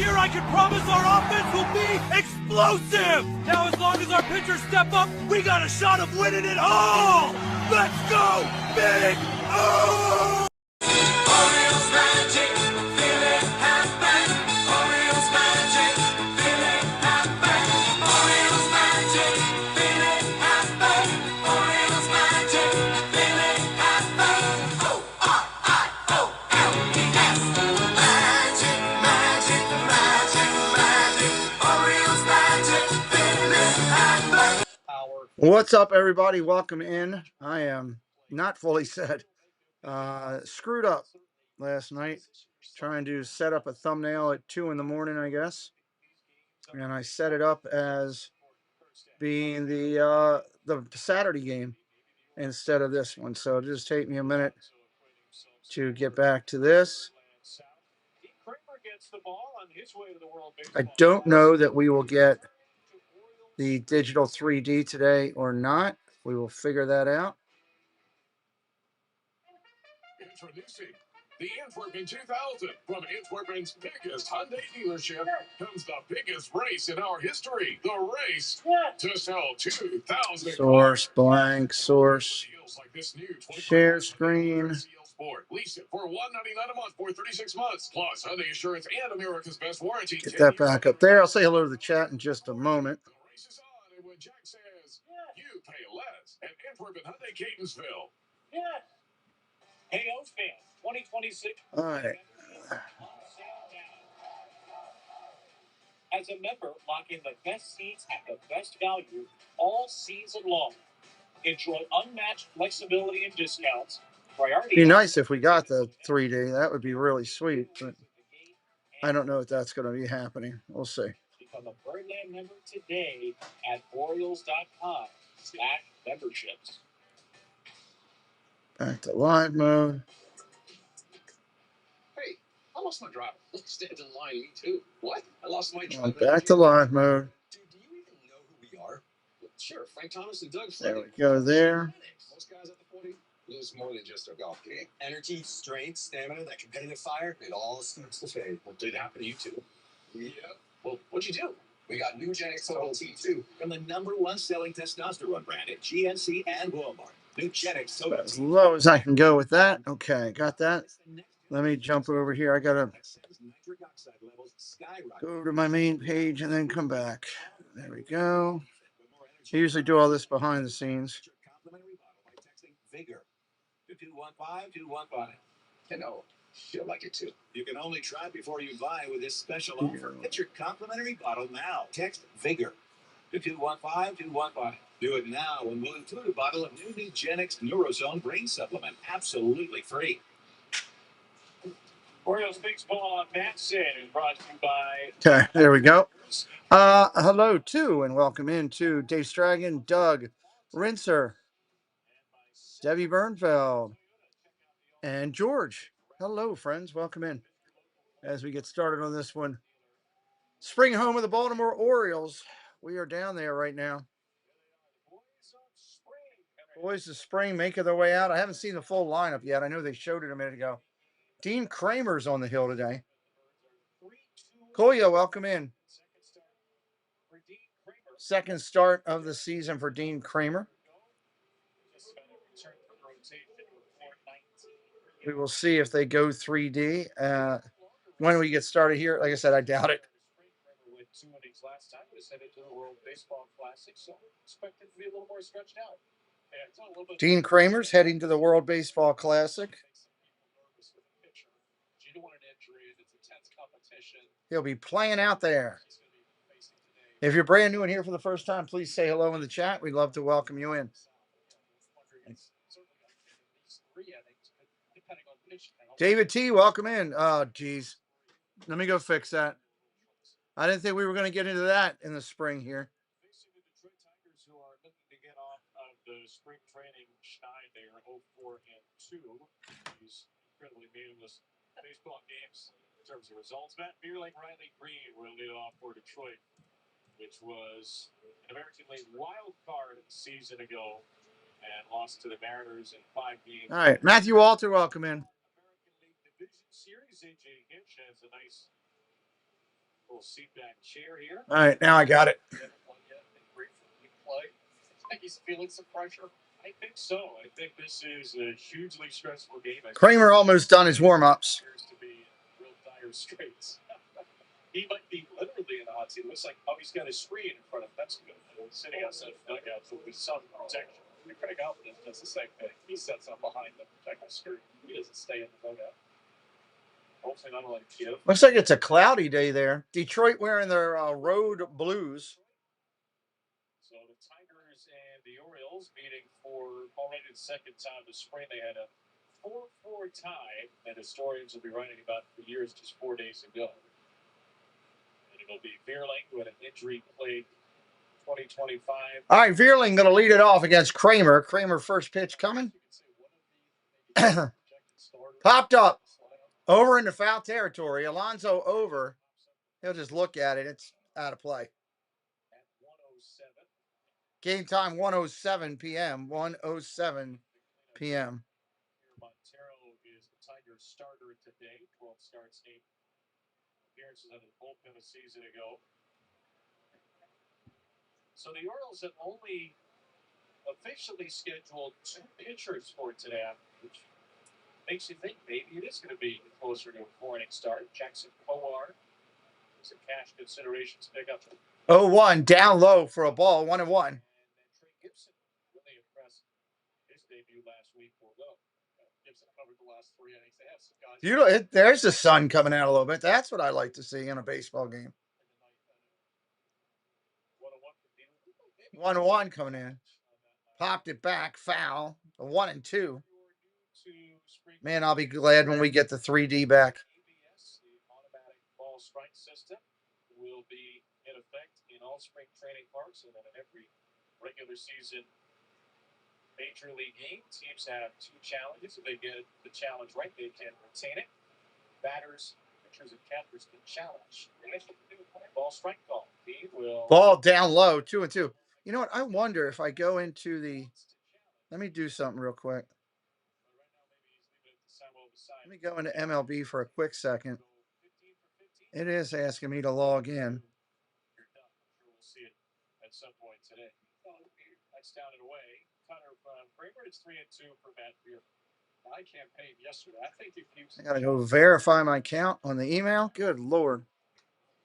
year, I can promise our offense will be explosive. Now, as long as our pitchers step up, we got a shot of winning it all. Let's go, Big O! Orioles magic, feel it happen. Orioles magic, feel it happen. Orioles magic, feel it happen. Orioles magic, feel it happen. O-R-I-O-L-E-S. Magic, magic, magic, magic. Orioles magic, feel it happen. What's up, everybody? Welcome in. I am not fully set. Screwed up last night trying to set up a thumbnail at 2 in the morning, I guess. And I set it up as being the Saturday game instead of this one. So it'll just take me a minute to get back to this. I don't know that we will get the digital 3D today or not. We will figure that out. Introducing the Antwerpen 2000. From Antwerpen's biggest Hyundai dealership comes the biggest race in our history. The race to sell 2,000 Source, blank, source, like this new share screen. Sport. Lease it for $199 a month for 36 months. Plus Hyundai Insurance and America's Best Warranty. Get that back up there. I'll say hello to the chat in just a moment. The race is on, and when Jack says, you pay less at Antwerpen Hyundai Catonsville. Hey, O's fans, 2026. All right. As a member, lock in the best seats at the best value all season long. Enjoy unmatched flexibility and discounts. Priority. Be nice if we got the 3D. That would be really sweet. But I don't know if that's going to be happening. We'll see. Become a Birdland member today at Orioles.com/memberships. Back to live mode. Hey, I lost my driver. Stand in line, me too. What? I lost my driver. Back to live mode. Dude, do you even know who we are? Sure, Frank Thomas and Doug There Fleming. we go there. Most guys at the 40 lose more than just their golf game. Energy, strength, stamina, that competitive fire, it all starts to fade. What did happen to you two? Yeah. Well, what'd you do? We got new Genix Total T2 from the #1 selling testosterone brand at GNC and Walmart. New Genix Total As low as I can go with that. Okay, got that. Let me jump over here. I got to go over to my main page and then come back. There we go. I usually do all this behind the scenes. Vigor. 2215215. You know, feel like it too. You can only try before you buy with this special offer. Get your complimentary bottle now. Text Vigor to 215-215. Do it now and we'll include a bottle of new Genix Neurozone Brain Supplement. Absolutely free. Orioles Baseball on Matt Sid is brought to you by... Okay, there we go. Hello to and welcome into Dave Stragan, Doug Rinser, Debbie Bernfeld, and George. Hello, friends. Welcome in as we get started on this one. Spring home of the Baltimore Orioles. We are down there right now. Boys of Spring making their way out. I haven't seen the full lineup yet. I know they showed it a minute ago. Dean Kramer's on the hill today. Koya, welcome in. Second start of the season for Dean Kramer. We will see if they go 3D. When we get started here, like I said, I doubt it. Last time was headed to the World Baseball Classic, so expect it to be a little more stretched out. Dean Kramer's heading to the World Baseball Classic. He'll be playing out there. If you're brand new and here for the first time, please say hello in the chat. We'd love to welcome you in. David T, welcome in. Oh, geez. Let me go fix that. I didn't think we were going to get into that in the spring here. Facing the Detroit Tigers, who are looking to get off of the spring training schneid, they are 0-4-2. These incredibly meaningless baseball games in terms of results. Matt Beerling, Riley Green will lead off for Detroit, which was an American League wild card a season ago and lost to the Mariners in 5 games. All right, Matthew Walter, welcome in. American League Division Series, AJ Hinch has a nice little seat back chair here. All right, now I got it. He's feeling some pressure. I think so. I think this is a hugely stressful game. Kramer almost done his warm-ups. Appears to be in real dire straits. He might be literally in the hot seat. It looks like, oh, he's got his screen in front of him. That's good. Sitting outside the dugout with some protection. And Craig Alvin does the same thing. He sets up behind the protective screen. He doesn't stay in the dugout. Hopefully not only give. Looks like it's a cloudy day there. Detroit wearing their road blues. So the Tigers and the Orioles meeting for already the second time this spring. They had a 4-4 tie, and historians will be writing about for years just 4 days ago. And it'll be Veerling, who had an injury-plagued 2025. All right, Veerling going to lead it off against Kramer. Kramer first pitch coming. Popped up. Over into foul territory. Alonso over. He'll just look at it. It's out of play. Game time 1:07 p.m. 1:07 p.m. Montero is the Tigers starter today. 12 starts, 8 appearances under the bullpen a season ago. So the Orioles have only officially scheduled 2 pitchers for today, which makes you think maybe it is going to be closer to a 4-inning start. Jackson Kowar is a cash considerations pickup. 0-1 down low for a ball. 1-1. And then Trey Gibson really impressed his debut last week. We'll go. Gibson covered the last 3 innings. They have some guys. There's the sun coming out a little bit. That's what I like to see in a baseball game. 1-1 coming in. Popped it back. Foul. A 1-2. Man, I'll be glad when we get the 3D back. The automatic ball strike system will be in effect in all spring training parks and then in every regular season major league game. Teams have 2 challenges. If they get the challenge right, they can retain it. Batters, pitchers, and catchers can challenge. Ball strike call. He will. Ball down low. 2-2. You know what? I wonder if I go into the. Let me do something real quick. Let me go into MLB for a quick second. It is asking me to log in. We'll see it at some point today. That's down and away. Cutter from Kramer. It's 3-2 for Matt Beer. I campaigned yesterday. I think if you. I gotta go verify my count on the email. Good Lord.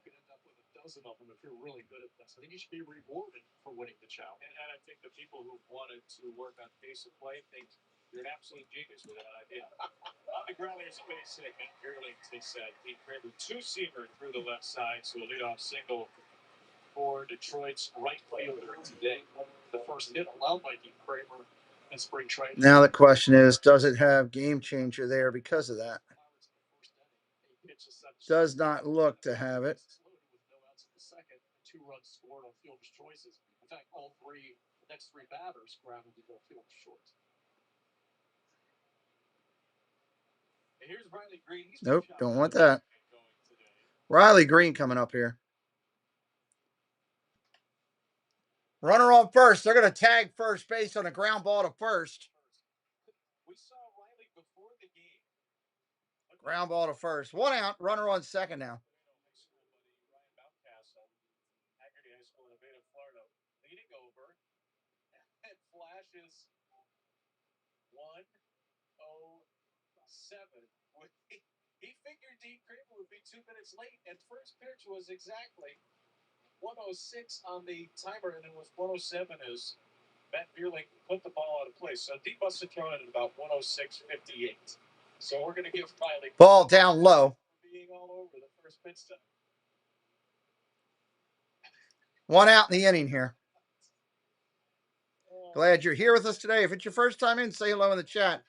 You could end up with a dozen of them if you're really good at this. I think you should be rewarded for winning the challenge. And I think the people who wanted to work on pace of play think you're an absolute genius with that idea. On the ground, there's a base hit. And Veerling, they said, he Kramer 2-seamer through the left side, so a leadoff single for Detroit's right fielder today. The first hit allowed Mikey Kramer in spring training. Now the question is, does it have game changer there because of that? Does not look to have it. 2 runs scored on fielder's choices. In fact, all 3 next 3 batters grounded to go field short. And here's Riley Green. Nope, don't want that. Riley Green coming up here. Runner on first. They're going to tag first base on a ground ball to first. We saw Riley before the game. Ground ball to first. 1 out. Runner on second now. Leading over. And flashes 1:07. He figured Dean Kramer would be 2 minutes late, and first pitch was exactly 1:06 on the timer, and it was 1:07 as Matt Veerling put the ball out of place. So Dean must have thrown it at about 1:06:58. So we're going to give Riley ball down low. Being all over the first pitch time. 1 out in the inning here. Glad you're here with us today. If it's your first time in, say hello in the chat.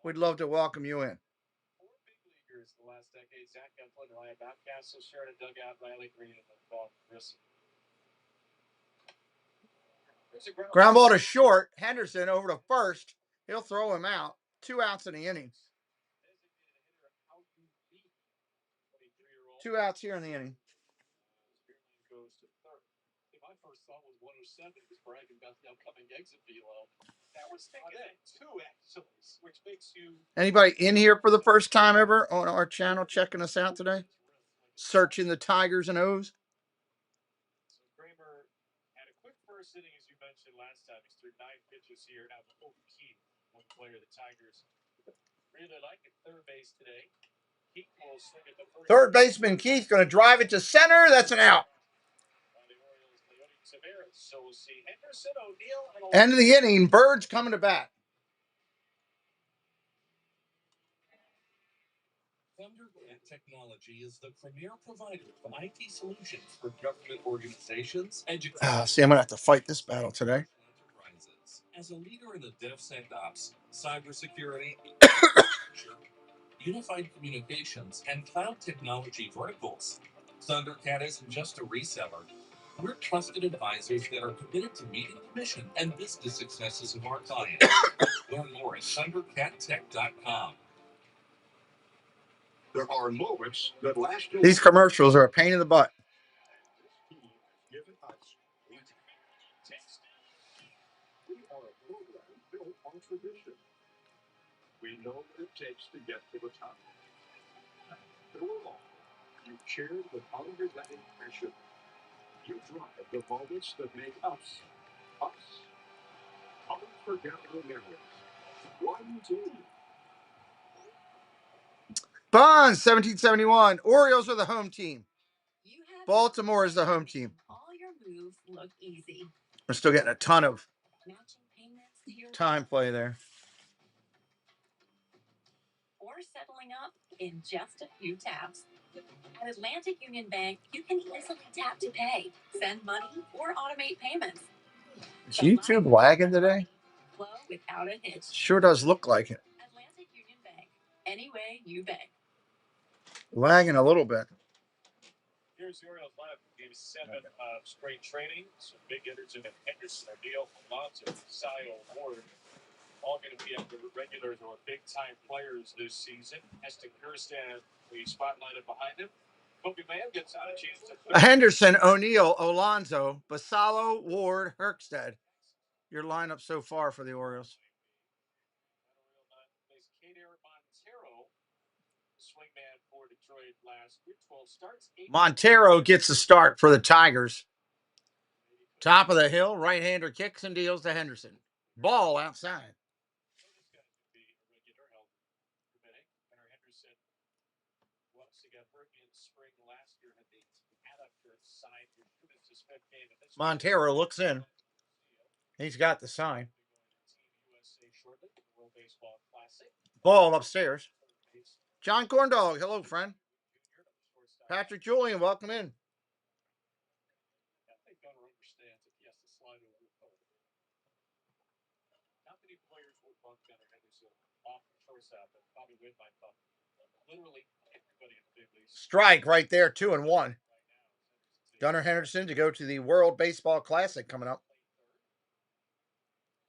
We'd love to welcome you in. 4 big leaguers in the last decade. Zach Eflin, Ryan Mountcastle shared a dugout. Riley Green and then Bob Grissom. Ground ball to short. Henderson over to first. He'll throw him out. 2 outs in the inning. 2 outs here in the inning. Goes to third. My first thought was 1:07. He was bragging about the upcoming exit velo. That was thinking 2 actually, which makes you. Anybody in here for the first time ever on our channel checking us out today? searching the Tigers and O's. So Kramer had a quick first inning, as you mentioned last time. He's threw 9 pitches here. Now, Keith, one player the Tigers really like at third base today. Keith will swing at the first. Third baseman Keith going to drive it to center. That's an out. The Orioles, Leody Taveras. So we'll see Henderson, O'Neill, and End of the inning. Bird's coming to bat. Thundercat Technology is the premier provider of IT solutions for government organizations, education, See, I'm going to have to fight this battle today. enterprises. As a leader in the DevSecOps, cybersecurity, unified communications, and cloud technology verticals, Thundercat isn't just a reseller. We're trusted advisors that are committed to meeting the mission and business successes of our clients. Learn more at thundercattech.com. There are moments that last. These commercials are a pain in the butt. Given us. We are a program built on tradition. We know what it takes to get to the top. Through it all, you shared with unrelenting passion. You drive the moments that make us, us. Unforgettable memories. One team. Bonds, 1771. Orioles are the home team. Baltimore is the home team. All your moves look easy. We're still getting a ton of Matching payments to your time play there. or settling up in just a few taps. At Atlantic Union Bank, you can easily tap to pay, send money, or automate payments. Is YouTube lagging today? Flow without a hitch. Sure does look like it. Atlantic Union Bank. Any way you bank. Lagging a little bit. Here's the Orioles lineup for Game 7 of spring training. Some big hitters in Henderson, O'Neill, Alonso, Sio, Ward. All going to be after regulars or big-time players this season. Heston Kirsten, the spotlighted behind him. Kobe Mann gets out a chance to... Henderson, O'Neill, Alonso, Basallo, Ward, Herkstead. Your lineup so far for the Orioles. Swingman for Detroit last week. 12 starts. Montero gets the start for the Tigers. Top of the hill, right-hander kicks and deals to Henderson. Ball outside. Montero looks in. He's got the sign. Ball upstairs. John Corndog, hello, friend. Patrick Julian, welcome in. Not many players would bunt Gunnar Henderson off the shortstop and probably win by bunt. Literally everybody in the big leagues. Strike right there, 2-1. Gunnar Henderson to go to the World Baseball Classic coming up.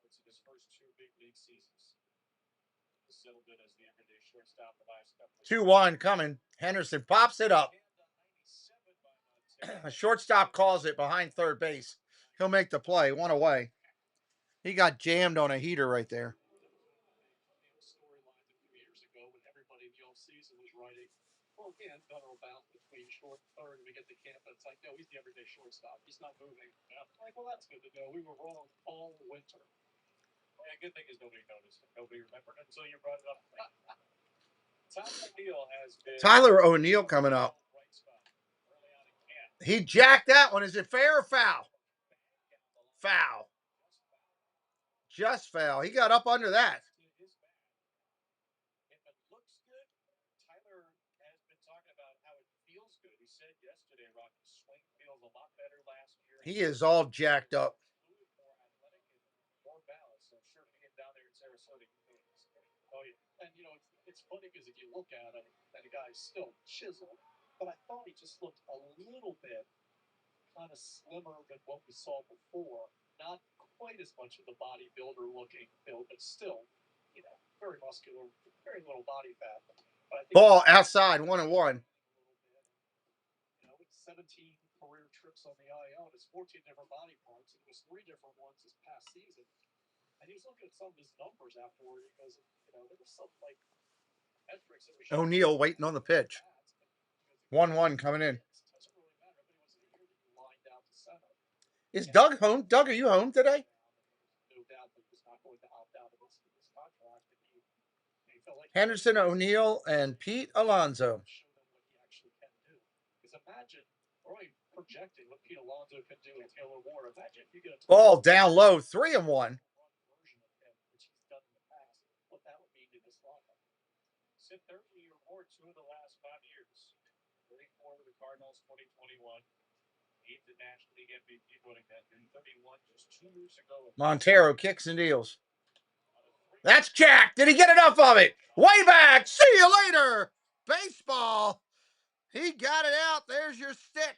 It's his first 2 big league seasons. Settled in as the everyday shortstop the last couple of 2-1 coming. Henderson pops it up. A shortstop calls it behind third base. He'll make the play. 1 away. He got jammed on a heater right there. storyline a few years ago when everybody in the offseason was writing, well, again, Gunnar will bounce between short and third and we get to camp. And it's like, no, he's the everyday shortstop. He's not moving. Yeah. Like, well, that's good to know. We were wrong all winter. Yeah, good thing is nobody noticed. Nobody remembered until you brought it up. Tyler O'Neill has been Tyler O'Neill coming up. right spot early on in camp. He jacked that one. Is it fair or foul? Foul. Just foul. He got up under that. If it looks good, Tyler has been talking about how it feels good. He said yesterday, Rocky, swing feels a lot better last year. He is all jacked up. More athletic and more balanced. So I'm sure being down there in Sarasota, oh yeah. And you know, it's funny because if you look at him, that guy's still chiseled, but I thought he just looked a little bit kind of slimmer than what we saw before. Not quite as much of the bodybuilder looking build, but still, you know, very muscular, very little body fat. But I think Ball outside, 1-1. you know, with 17 career trips on the IL, it's 14 different body parts. It was 3 different ones this past season. And he was looking at some of his numbers afterward. He goes, you know, there was some like metrics that we O'Neill waiting on the pitch. 1-1 coming in. Is Doug home? Doug, are you home today? Henderson, O'Neill, and Pete Alonso. Ball down low, 3-1. Sit 30 or more 2 of the last 5 years. 34 with the Cardinals, 2021. 8th in National League MVP voting that in 31 just 2 years ago. Montero kicks and deals. That's Jack. Did he get enough of it? Way back. See you later. Baseball. He got it out. There's your stick.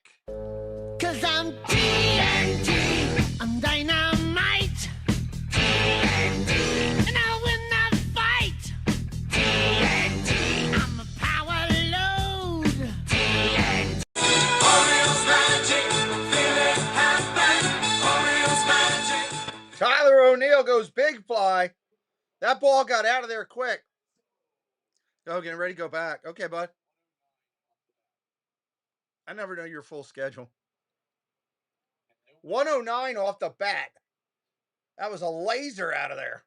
'Cause I'm TNT. I'm dynamite. TNT. And I'll win that fight. TNT. I'm a power load. TNT. Orioles magic. Feel it happen. Orioles magic. Tyler O'Neill goes big fly. That ball got out of there quick. Oh, getting ready to go back. Okay, bud. I never know your full schedule. 109 off the bat. That was a laser out of there.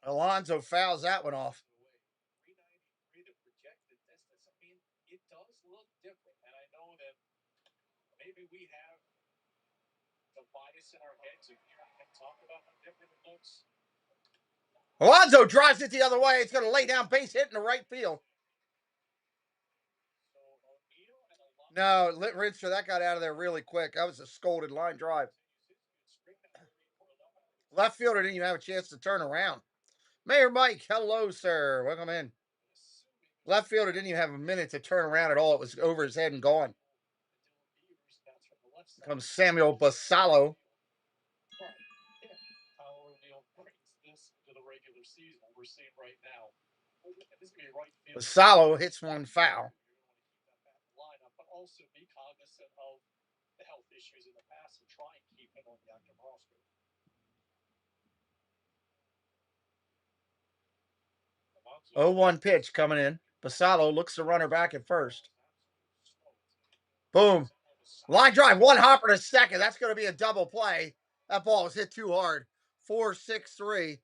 Alonso fouls that one off. It does look different, and I know that maybe we have the bias in our heads if you can talk about how different it looks. Alonso drives it the other way. It's going to lay down base hit in the right field. No, Rinster, that got out of there really quick. That was a scolded line drive. Left fielder didn't even have a chance to turn around. Mayor Mike, hello, sir. Welcome in. Left fielder didn't even have a minute to turn around at all. It was over his head and gone. Comes Samuel Basallo. Basallo hits one foul. But also be cognizant of the health issues in the past and try and keep him on the active roster. Oh, 1 pitch coming in. Basallo looks the runner back at first. Boom. Line drive, one hopper to second. That's going to be a double play. That ball was hit too hard. 4-6-3.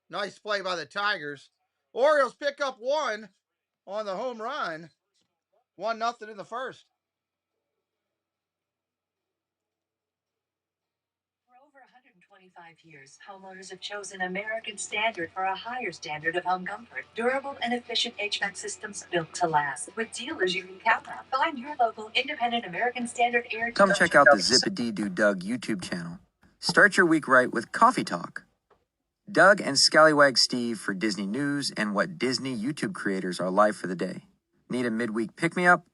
Nice play by the Tigers. Orioles pick up 1 on the home run. 1-0 in the first. For over 125 years, homeowners have chosen American Standard for a higher standard of home comfort. Durable and efficient HVAC systems built to last. With dealers you can count on. Find your local independent American Standard air. Come check out the Zip-a-Dee-Doo Doug YouTube channel. Start your week right with Coffee Talk. Doug and Scallywag Steve for Disney News and what Disney YouTube creators are live for the day. Need a midweek pick-me-up?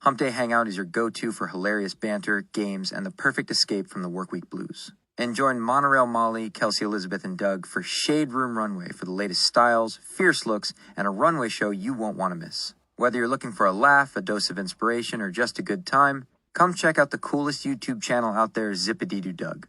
Hump Day Hangout is your go-to for hilarious banter, games, and the perfect escape from the workweek blues. And join Monorail Molly, Kelsey Elizabeth, and Doug for Shade Room Runway for the latest styles, fierce looks, and a runway show you won't want to miss. Whether you're looking for a laugh, a dose of inspiration, or just a good time, come check out the coolest YouTube channel out there, Zip-a-Dee-Doo Doug.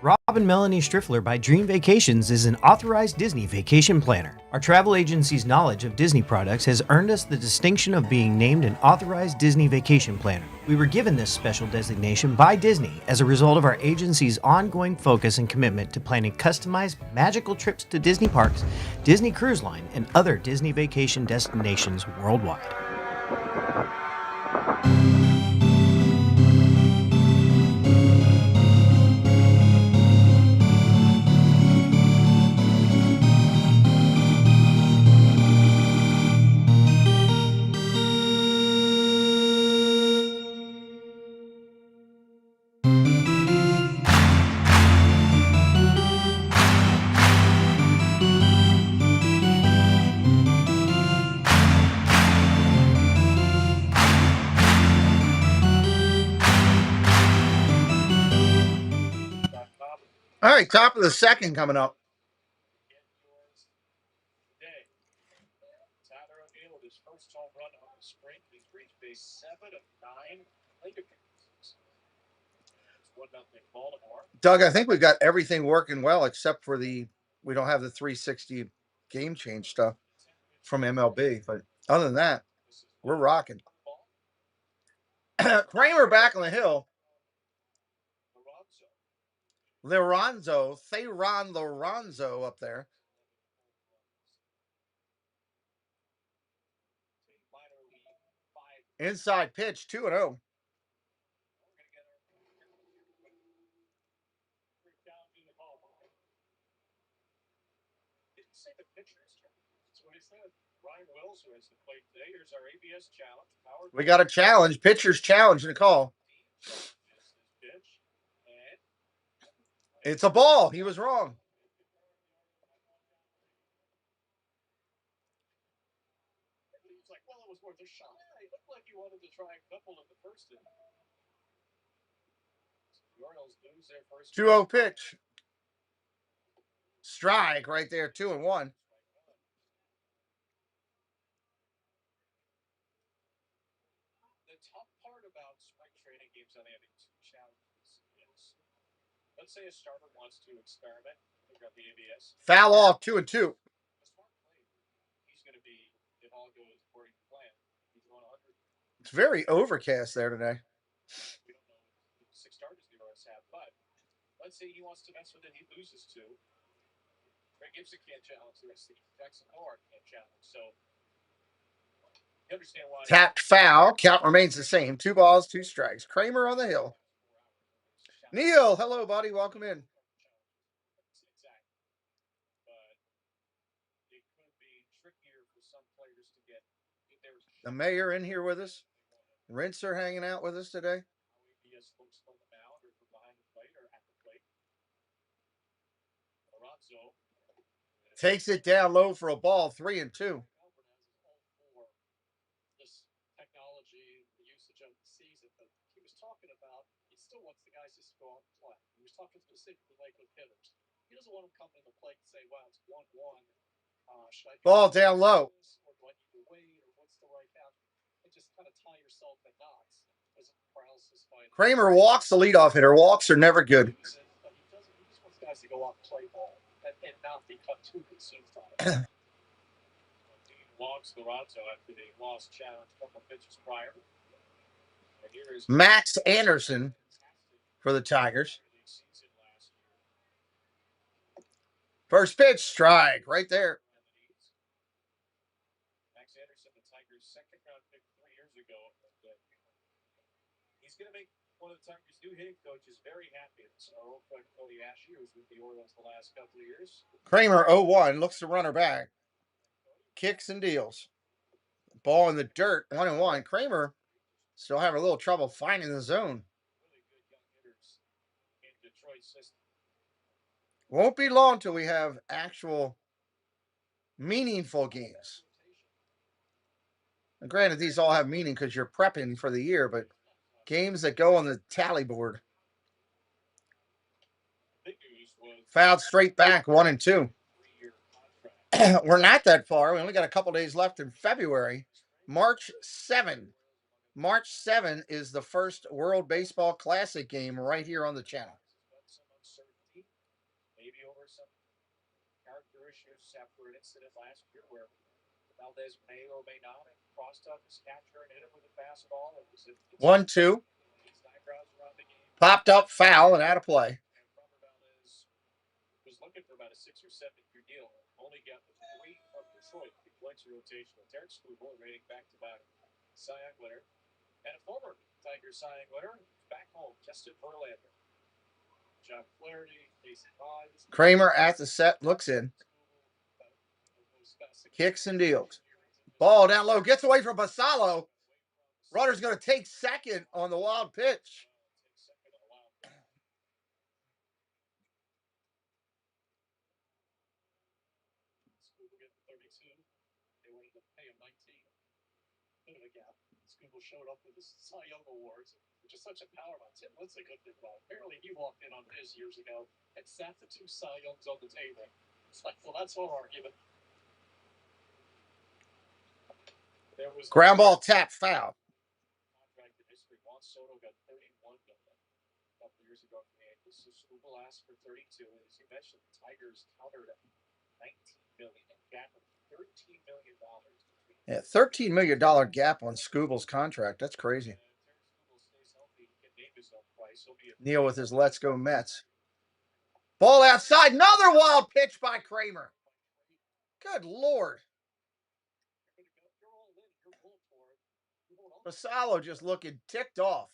Rob and Melanie Striffler by Dream Vacations is an authorized Disney vacation planner. Our travel agency's knowledge of Disney products has earned us the distinction of being named an authorized Disney vacation planner. We were given this special designation by Disney as a result of our agency's ongoing focus and commitment to planning customized, magical trips to Disney parks, Disney Cruise Line, and other Disney vacation destinations worldwide. All right, top of the second coming up. Tyler O'Neill with his first home run of the spring. He's reached base 7 of 9 plate appearances. It's 1-0 Baltimore. Doug, I think we've got everything working well except for we don't have the 360 game change stuff. from MLB. But other than that, we're rocking. Kramer back on the hill. Theron Lorenzo up there. Inside pitch, 2-0. We got a challenge. Pitcher's challenge in the call. It's a ball. He was wrong. He wanted to try a couple of the first inning. The Orioles lose their first 2-0 pitch. Strike right there, 2-1. The tough part about spring training games on having two challenges is, let's say a starter wants to experiment, pick up the ABS. Foul off, 2-2. He's going to be, if all goes according to plan, he's going 100. It's very overcast there today. We don't know what 6 starters the Orioles have, but let's say he wants to mess with it, he loses 2. Greg Gibson can't challenge the rest of the team. Jackson Howard can't challenge. So you understand why. Tapped foul. Count remains the same. 2 balls, 2 strikes. Kramer on the hill. Neil, hello, buddy. Welcome in. But it could be trickier for some players to get. The mayor in here with us. Rinser hanging out with us today. Takes it down low for a ball, 3-2. This technology, the usage of the season, but he was talking about he still wants the guys just to go out and play. He was talking specifically like with hitters. He doesn't want them coming to the plate and say, "Wow, it's 1-1. Should I ball down low? Or do I need to wait? Or what's the right action?" And just kind of tie yourself in knots as a paralysis fight. Kramer walks the leadoff hitter. Walks are never good. He just wants guys to go out and play ball and not be cut too consumed on it. Walks Lorenzo after they lost challenge a couple pitches prior. Max Anderson for the Tigers. First pitch, strike right there. Max Anderson, the Tigers' second-round pick 3 years ago. He's going to make one of the Tigers' new hitting coaches very happy. So our old friend Cody Ashe was with the Orioles the last couple of years. Kramer 0-1, looks to runner back. Kicks and deals. Ball in the dirt, 1-1. Kramer still having a little trouble finding the zone. Really good young hitters in Detroit system. Won't be long till we have actual meaningful games. And granted, these all have meaning because you're prepping for the year, but games that go on the tally board. Fouled straight back, 1-2. We're not that far. We only got a couple days left in February. March 7. March 7 is the first World Baseball Classic game right here on the channel. Maybe over some character issues after an incident last year where Valdez may or may not have crossed up his catcher and hit him with a fastball. 1-2. Popped up, foul, and out of play. Was looking for about a 6 or 7 year deal. Only got the 3 from Detroit. He points rotation with Derek Skubal rating back-to-back Cy Young winner. And a former Tiger Cy Young winner back home, Justin Verlander. John Flaherty, Jason Bonds. Kramer at the set, looks in. Kicks and deals. Ball down low, gets away from Basalo. Runner's going to take second on the wild pitch. They wanted to pay him 19. Bit of a gap. Skubal showed up with his Cy Young Awards, which is such a power on Tim. What's a good thing about it? Apparently, he walked in on his years ago and sat the 2 Cy Youngs on the table. It's like, well, that's our argument. There was ground ball tap, foul. Contract in history. Juan Soto got $31 million a couple years ago from the Yankees. So Skubal asked for 32, and as you mentioned, the Tigers countered at $19 million and got $13 million. Yeah, $13 million gap on Scooble's contract. That's crazy. Neil with his "Let's Go Mets." Ball outside. Another wild pitch by Kramer. Good Lord. Basalo just looking ticked off.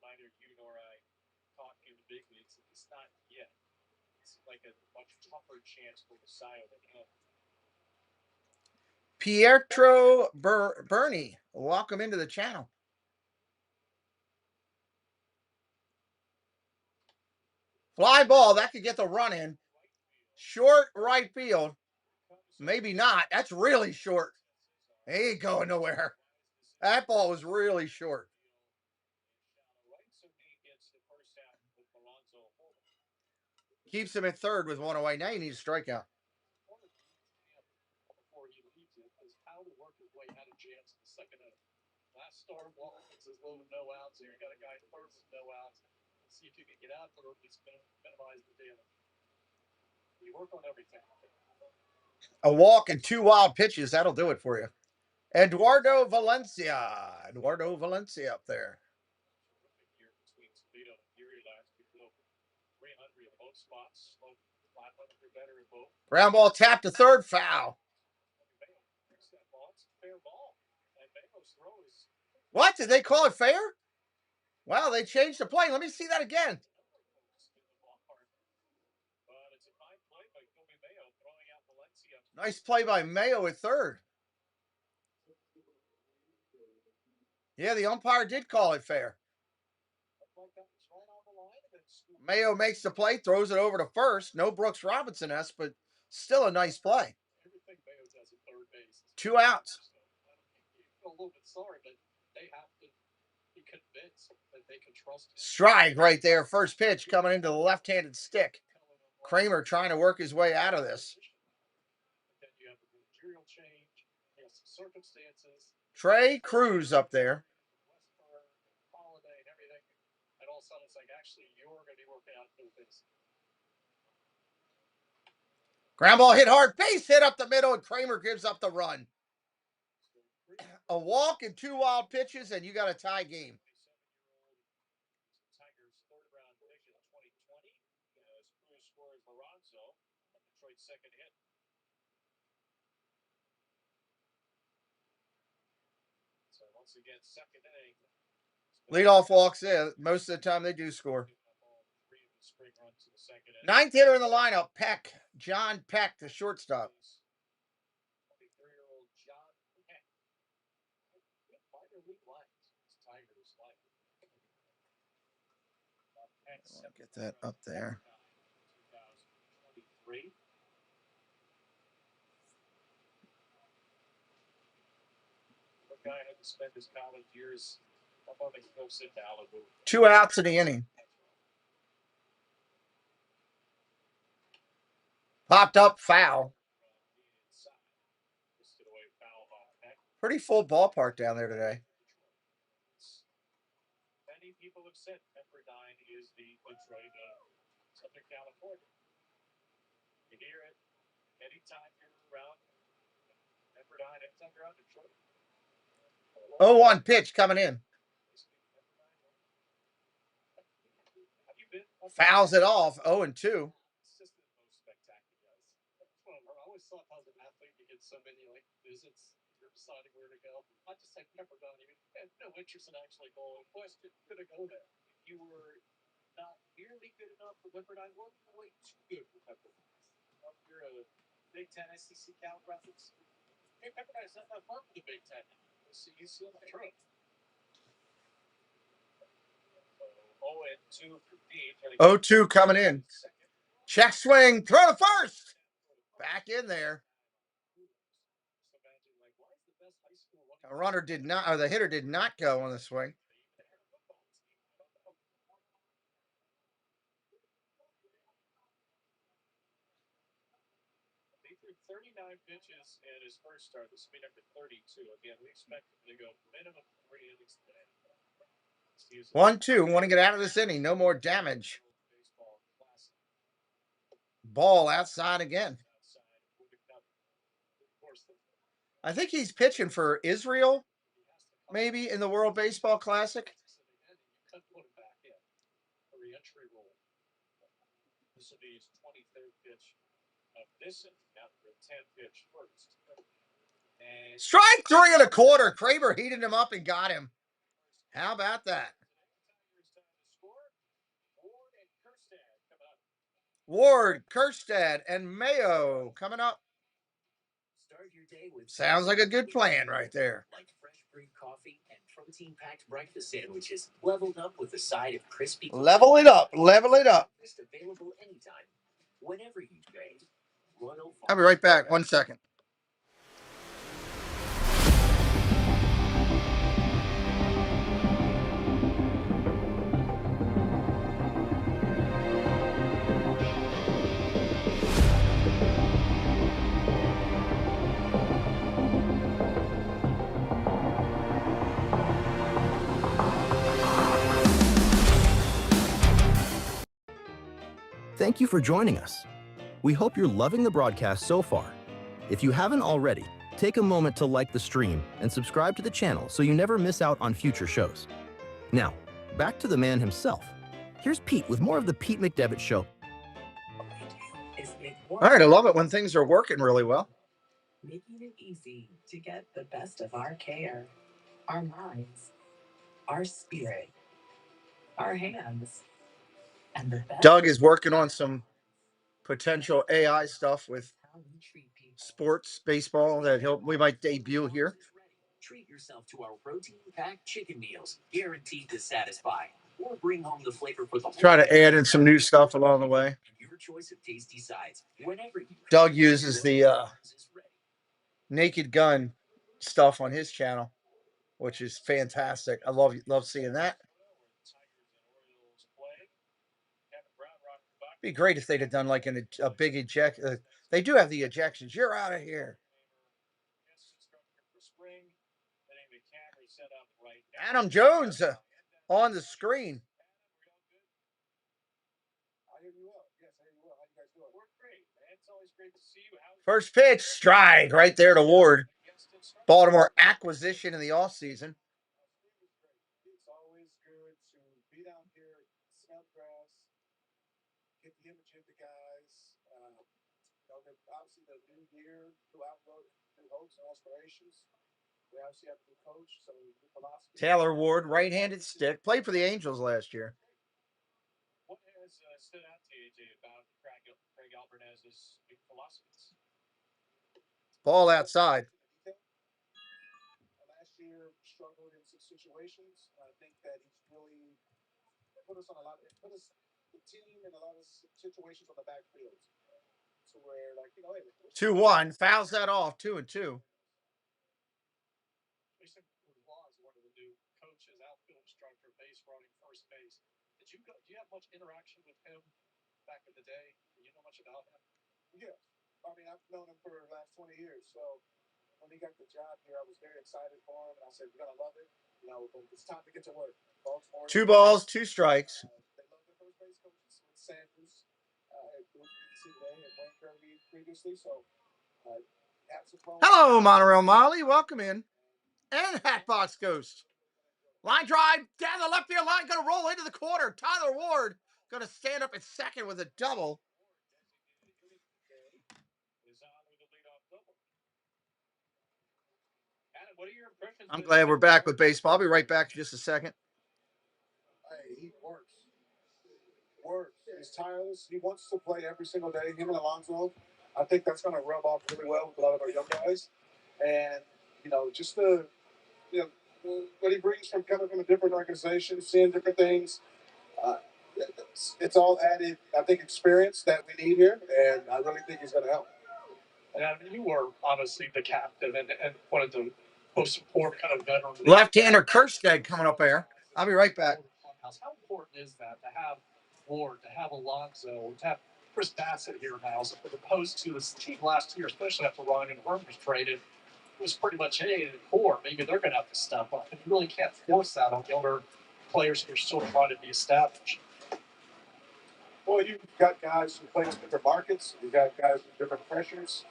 Neither you nor I talk in the big leagues, at least not yet. It's like a much tougher chance for the Cio than him. Pietro Bernie, welcome into the channel. Fly ball, that could get the run in. Short right field. Maybe not. That's really short. He ain't going nowhere. That ball was really short. Keeps him at third with one away. Now you need a strikeout. Before he leaves it, is how to work his way out of jams in the second inning. Last start, Wallace is low with no outs here. You got a guy first with no outs. Let's see if you can get out there or at least minimize the damage. You work on everything. A walk and 2 wild pitches. That'll do it for you. Eduardo Valencia up there. Ground ball tapped to third, foul. What? Did they call it fair? Wow, they changed the play. Let me see that again. Nice play by Mayo at third. Yeah, the umpire did call it fair. Mayo makes the play, throws it over to first. No Brooks Robinson-esque, but still a nice play. 2 outs. Strike right there. First pitch coming into the left-handed stick. Kramer trying to work his way out of this. Trey Cruz up there. Ground ball hit hard. Base hit up the middle, and Kramer gives up the run. A walk and 2 wild pitches, and you got a tie game. Leadoff walks in. Most of the time they do score. 9th hitter in the lineup, Peck. John Peck, the shortstop. I'll get that up there. Guy had to spend his college years up on the cliffs in Malibu. 2 outs in the inning. Popped up, foul. Pretty full ballpark down there today. Many people have said Pepperdine is the Detroit of Southern California. You hear it anytime you're around Pepperdine, anytime you're around Detroit. 0-1 pitch coming in. Fouls it off. 0-2. It's just the most spectacular. I always thought I was an athlete to get so many visits. You're deciding where to go. I just like Pepperdine. You had no interest in actually going. Question, could I go there? If you were not nearly good enough for Pepperdine, well, you're way too good for Pepperdine. You're a Big Ten SEC Cal reference. Hey, Pepperdine's not that far from the Big Ten. You see on the truck. 0-2 for Pete. 0-2 coming in. Check swing. Throw to first. Back in there. The runner did not, or the hitter did not go on the swing. He threw 39 pitches in his first start. This will be number 32. Again, we expect him to go minimum 3 innings today. 1-2. Want to get out of this inning. No more damage. Ball outside again. I think he's pitching for Israel, maybe in the World Baseball Classic. This will be his 23rd pitch of this inning after a 10 pitch first. And Strike 3 1/4. Kramer heated him up and got him. How about that? Ward, Kerstad, and Mayo coming up. Sounds like a good plan right there. Like fresh brewed coffee and protein-packed breakfast sandwiches, leveled up with a side of crispy. Level it up. Level it up. Available anytime, whenever you crave. I'll be right back. 1 second. Thank you for joining us. We hope you're loving the broadcast so far. If you haven't already, take a moment to like the stream and subscribe to the channel so you never miss out on future shows. Now, back to the man himself. Here's Pete with more of the Pete McDevitt Show. All right, I love it when things are working really well. Making it easy to get the best of our care, our minds, our spirit, our hands, and the best. Doug is working on some potential AI stuff with sports, baseball that we might debut here. Treat yourself to our protein-packed chicken meals, guaranteed to satisfy. Or bring home the flavor for the whole Try to add in some new stuff along the way. Your choice of tasty sides. Whenever you Doug uses the Naked Gun stuff on his channel, which is fantastic. I love seeing that. Be great if they'd have done like a big eject. They do have the ejections. You're out of here. Adam Jones on the screen. First pitch, strike right there to Ward. Baltimore acquisition in the offseason. It's always good to be down here, smell grass, get the image of the guys. Obviously the new year, new outlook, new hopes and aspirations. We obviously have a new coach, so new philosophy. Taylor Ward, right-handed stick, played for the Angels last year. What has stood out to you, AJ, about Craig Alvarez's big philosophies? Ball outside. Last year struggled in some situations. I think that he's really put us the team in a lot of situations on the backfield. So we're like, hey, 2-1, fouls that off, 2-2. Jason Law is one of the new coaches, outfield instructor, base running, first base. Do you have much interaction with him back in the day? Do you know much about him? Yeah. I mean, I've known him for the last 20 years. So when he got the job here, I was very excited for him. And I said, you're going to love it. It's time to get to work. Baltimore, 2 balls, 2 strikes. They love their first base coaches with Sanders, who you can see today, and Wayne Kirby previously. So, hello, Monorail Molly. Welcome in. And Hatbox Ghost. Line drive down the left field line. Going to roll into the corner. Tyler Ward going to stand up at second with a double. I'm glad we're back with baseball. I'll be right back in just a second. Hey, he works. He's tireless. He wants to play every single day. Him and Alonso. I think that's going to rub off really well with a lot of our young guys. And, just what he brings from coming from a different organization, seeing different things. It's all added, I think, experience that we need here. And I really think he's going to help. And you were obviously the captain and one of the most important kind of veteran. Left-hander Kerstad coming up there. I'll be right back. How important is that to have Ward, to have Alonso, to have Chris Bassett here now, as opposed to this team last year, especially after Ryan Herm was traded? It was pretty much, hey, the core, maybe they're going to have to step up. And you really can't force that on younger players who are still trying to be established? Well, you've got guys who play in different markets. You've got guys with different pressures.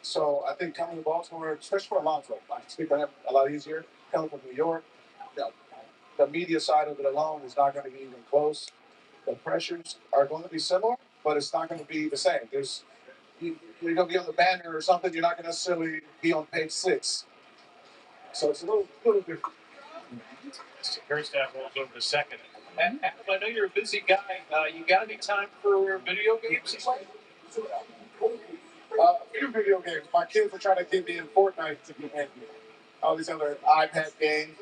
So I think coming to Baltimore, especially for Alonso, I can speak for him a lot easier. Coming from New York, the media side of it alone is not going to be even close. The pressures are going to be similar, but it's not going to be the same. You're going to be on the banner or something. You're not going to necessarily be on page 6. So it's a little different. First half rolls over to second. And I know you're a busy guy. You got any time for video games? A few video games. My kids were trying to get me in Fortnite and all these other iPad games.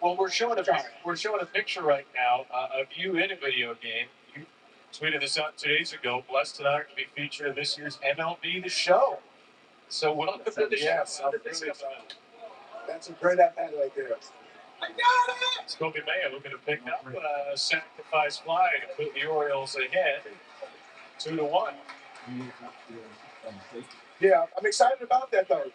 Well, we're showing a picture right now of you in a video game. You tweeted this out 2 days ago. Blessed and honored to be featured in this year's MLB The Show. So welcome to the show. That's a great iPad right there. Scobie Mayo looking to pick up a sacrifice fly to put the Orioles ahead 2-1. Yeah, I'm excited about that though.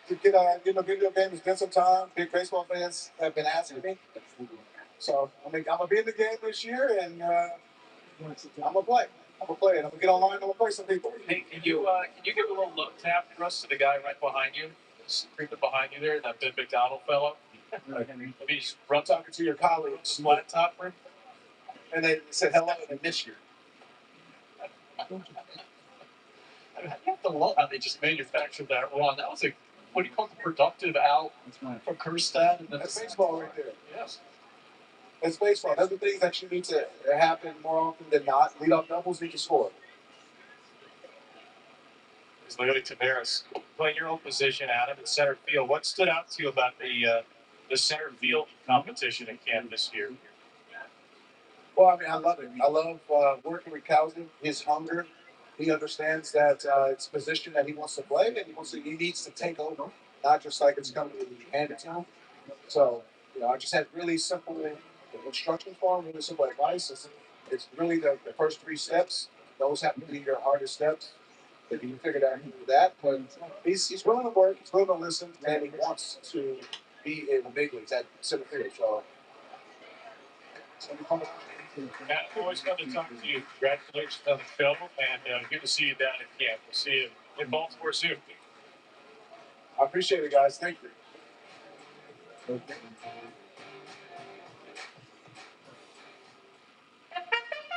To get a video game has been some time. Big baseball fans have been asking me. So I'm gonna be in the game this year, and I'm gonna play. I'm gonna play it. I'm gonna get online. I'm gonna play some people. Hey, can you give a little look tap for us to the guy right behind you, creeping behind you there, that big McDonald fellow? Maybe just run Talking to your colleagues, flat top for him. and they said hello and they miss you. I have to love how they just manufactured that run. That was what do you call it, productive out from Kerstad. And That's baseball right there. Yes. It's baseball. Those are things that you need to happen more often than not. Lead-off doubles need to score. It's Leody Taveras playing your own position, Adam, in center field. What stood out to you about the center field competition in camp this year? Well, I mean, I love it. I love working with Calvin. His hunger. He understands that it's a position that he wants to play, and he needs to take over, not just like it's coming to be handed to him. So, I just had really simple instructions for him, really simple advice. It's really the first 3 steps. Those have to be your hardest steps. If you can figure out how to do that, but he's willing to work, he's willing to listen, and he wants to be in the big leagues at center field. So, Matt, always fun to talk to you. Congratulations on the film, and good to see you down at camp. We'll see you in Baltimore soon. I appreciate it, guys. Thank you.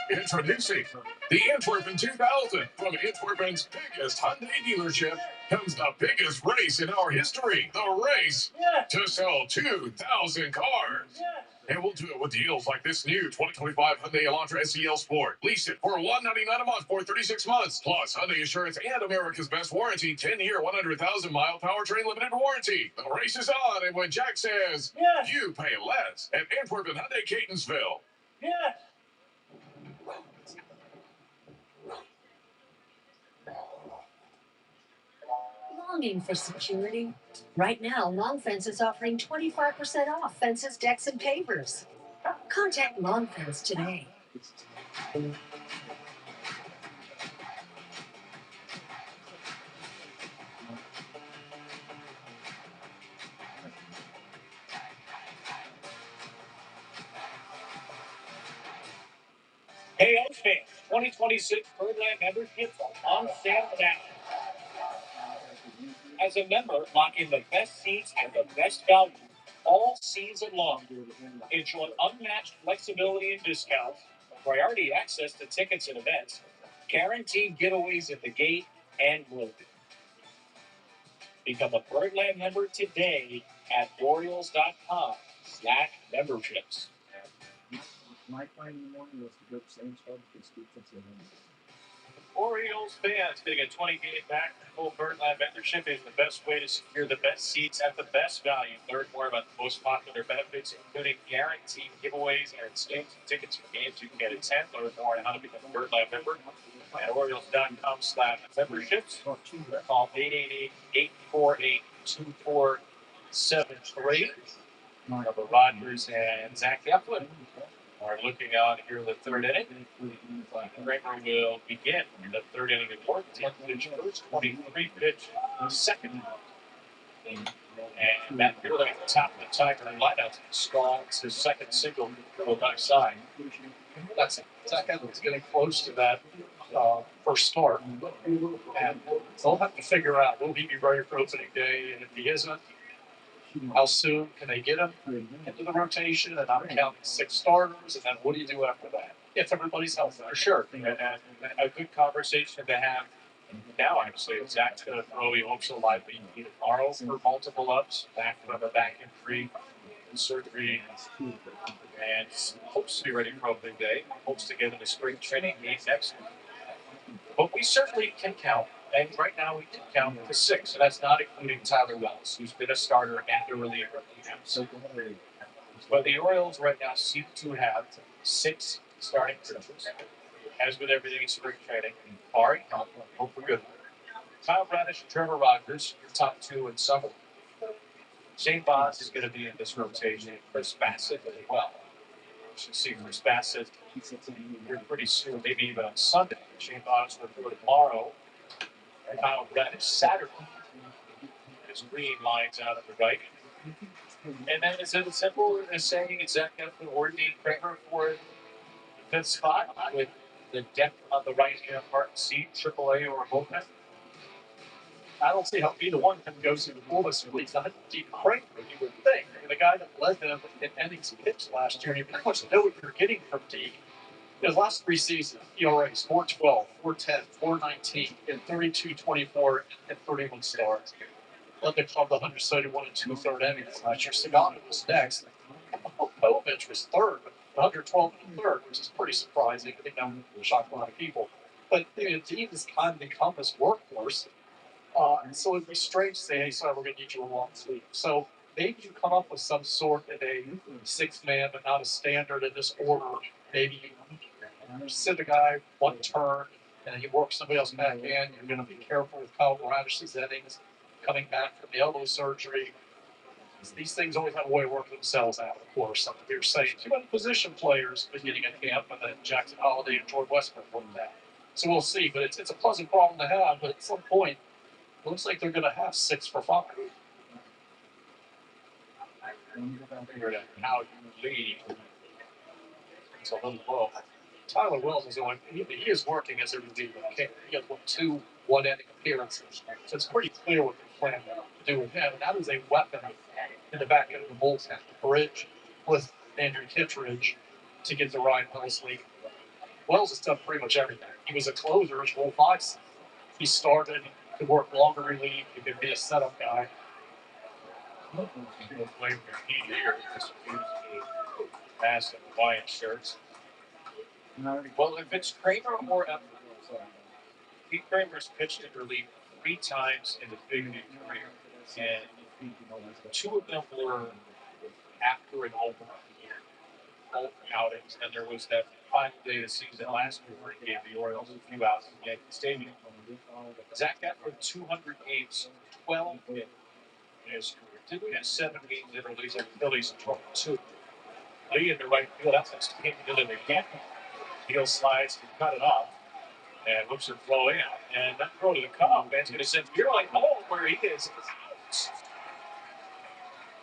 Introducing the Antwerpen 2000. From Antwerpen's biggest Hyundai dealership comes the biggest race in our history. The race to sell 2,000 cars. And we'll do it with deals like this new 2025 Hyundai Elantra SEL Sport. Lease it for $199 a month for 36 months. Plus Hyundai Insurance and America's Best Warranty 10-year, 100,000-mile powertrain limited warranty. The race is on, and when Jack says, you pay less at Antwerpen Hyundai Catonsville. Longing for security? Right now, Long Fence is offering 25% off fences, decks, and pavers. Contact Long Fence today. Hey, Oaks fans, 2026 Birdland memberships are on sale now. As a member, lock in the best seats at the best value all season long. Enjoy unmatched flexibility and discounts, priority access to tickets and events, guaranteed giveaways at the gate, and more. Become a Birdland member today at Orioles.com/memberships. Orioles fans getting a 20-game back full Birdland membership is the best way to secure the best seats at the best value. Learn more about the most popular benefits, including guaranteed giveaways and exchange tickets for games you can get at 10. Learn more on how to become a Birdland member at Orioles.com/memberships. Call 888-848-2473. Rogers and Zach Eflin are looking on here in the third inning. Kramer will begin the third inning of work. 10 pitch first, 23 pitch second. And Matt Buehler at the top of the Tiger lineup strong's his second single to the left side. That's Zach Evans getting close to that first start. And they'll have to figure out, will he be ready for opening day? And if he isn't, how soon can they get him into the rotation? And I'm counting 6 starters. And then what do you do after that? If everybody's healthy, for sure. And a good conversation to have now, actually, if Zach's going to throw, he hopes he'll likely either tomorrow for multiple ups, back from a back injury and surgery, and hopes to be ready for opening day, hopes to get into spring training game next week. But we certainly can count, and right now we can count to 6, and that's not including Tyler Wells, who's been a starter and a reliever. But the Orioles right now seem to have 6 starting pitchers. As with everything in spring training, Ari, hope we're good. Kyle Bradish and Trevor Rogers, your top 2 in summer. Shane Baz is going to be in this rotation. Chris Bassett as well. You should see Chris Bassett here pretty soon, maybe even on Sunday. Shane Baz will throw tomorrow. And Kyle Bradish Saturday. His green lines out at the right. And then is it as simple as saying Zach Eflin or Dean Kramer for the 5th spot with the depth on the right-hand part seat, AAA or bullpen? I don't see how either one can go through the fullest of leagues. Not Deep Kramer, you would think. I mean, the guy that led them in innings pitched last year, you pretty much know what you're getting from D. His last 3 seasons, ERAs 4.12, 4.10, 4.19, and 32.24, and 31 starts. Led the club the 171 and 2/3 innings last year. Sagano was next. Povich was third, 112 and 1/3, which is pretty surprising. I think that would shock a lot of people. But Dean has kind of become this workhorse. So it'd be strange to say, hey, sorry, we're going to need you a long sleep. So maybe you come up with some sort of a 6-man, but not a standard in this order. Maybe you sit a guy one turn and you work somebody else back in. You're going to be careful with Kyle Bradish's innings coming back from the elbow surgery. These things always have a way to work themselves out, of course. Like you're saying, too many position players beginning at camp, and then Jackson Holiday and George Westbrook won that. So we'll see. But it's a pleasant problem to have. But at some point, it looks like they're going to have 6 for 5. Figured out how you lead. It's a little low. Tyler Wells is going. He is working as a reliever. He has 2 one-inning appearances, so it's pretty clear what they plan to do with him. And that is a weapon in the back end of the bullpen. Bridge with Andrew Kittredge to get to Ryan Helsley. Wells has done pretty much everything. He was a closer his whole 5 seasons. He started to work longer relief. He could be a setup guy. Blame their heat here. This mask and Hawaiian shirts. Well, if it's Kramer or Eflin, Pete Kramer's pitched in relief 3 times in his big league career, and 2 of them were after an open outings, and there was that final day of the season last year where he gave the Orioles a few outs in Yankee Stadium. Zach Eflin 200 games, 12 in his career. Didn't get 7 games in relief and Phillies in trouble too. Lee in the right field, that's came into the again. Heel slides, can cut it off, and looks at throw in, and that throw to the cup, man's going to send Buehler home where he is.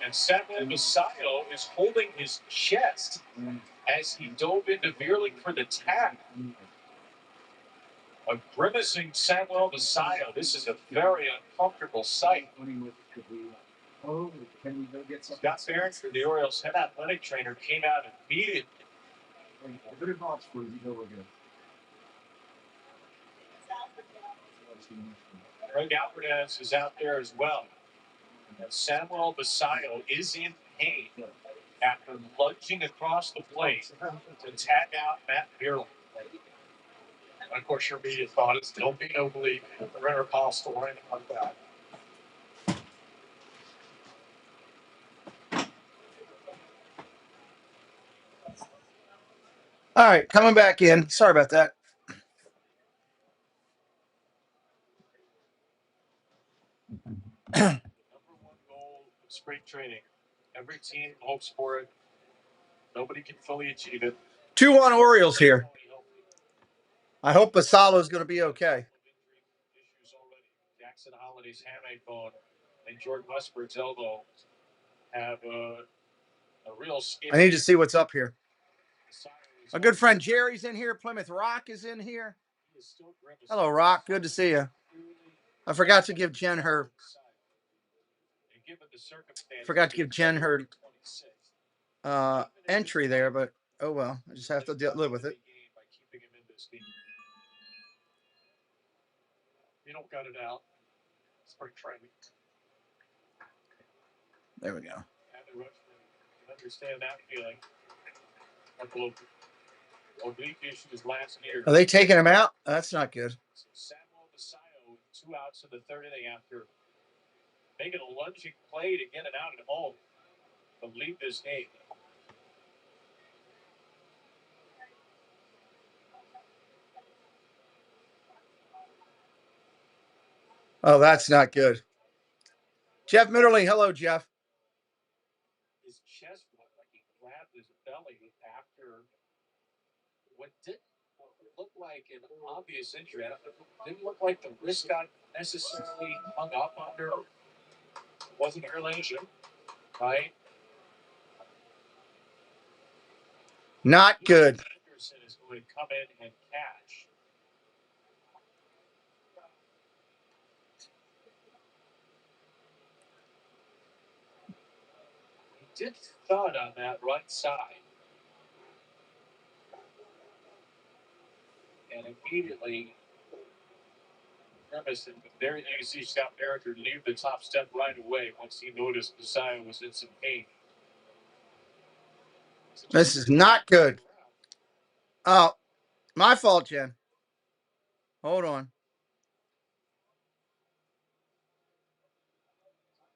And Samuel Basallo is holding his chest as he dove into Veerling for the tap. A grimacing Samuel Basallo. This is a very uncomfortable sight. Scott Barron for the Orioles head athletic trainer came out immediately. Greg Alvarez is out there as well. And Samuel Basallo is in pain after lunging across the plate to tag out Matt Veerling. And of course, your media thought is don't be no bleep, or intercostal or anything like that. All right, coming back in. Sorry about that. Number 1 goal of spring training. Every team hopes for it. Nobody can fully achieve it. 2-1 Orioles here. I hope Basallo is going to be okay. Issues already. Jackson Holiday's hamate bone And Jordan Westbrook's elbow have a real I need to see what's up here. My good friend Jerry's in here. Plymouth Rock is in here. Hello, Rock. Good to see you. I forgot to give Jen her. Forgot to give Jen her entry there, but oh well. I just have to live with it. You don't got it out. Spring training. There we go. Understand that feeling. Oblique issues last year. Are they taking him out? That's not good. Samuel Basayo, 2 outs in the third inning after making a lunging play to get it out at home to lead this game. Oh, that's not good. Jeff Mitterling. Hello, Jeff. His chest looked like he grabbed his belly after what didn't look like an obvious injury. It didn't look like the wrist got necessarily hung up under. It wasn't a relation, right? Not good. Anderson is going to come in and catch. He did thud on that right side. And immediately, Emerson, there you can see Scott Barringer leave the top step right away once he noticed Basayo was in some pain. This is not good. Oh, my fault, Jen. Hold on.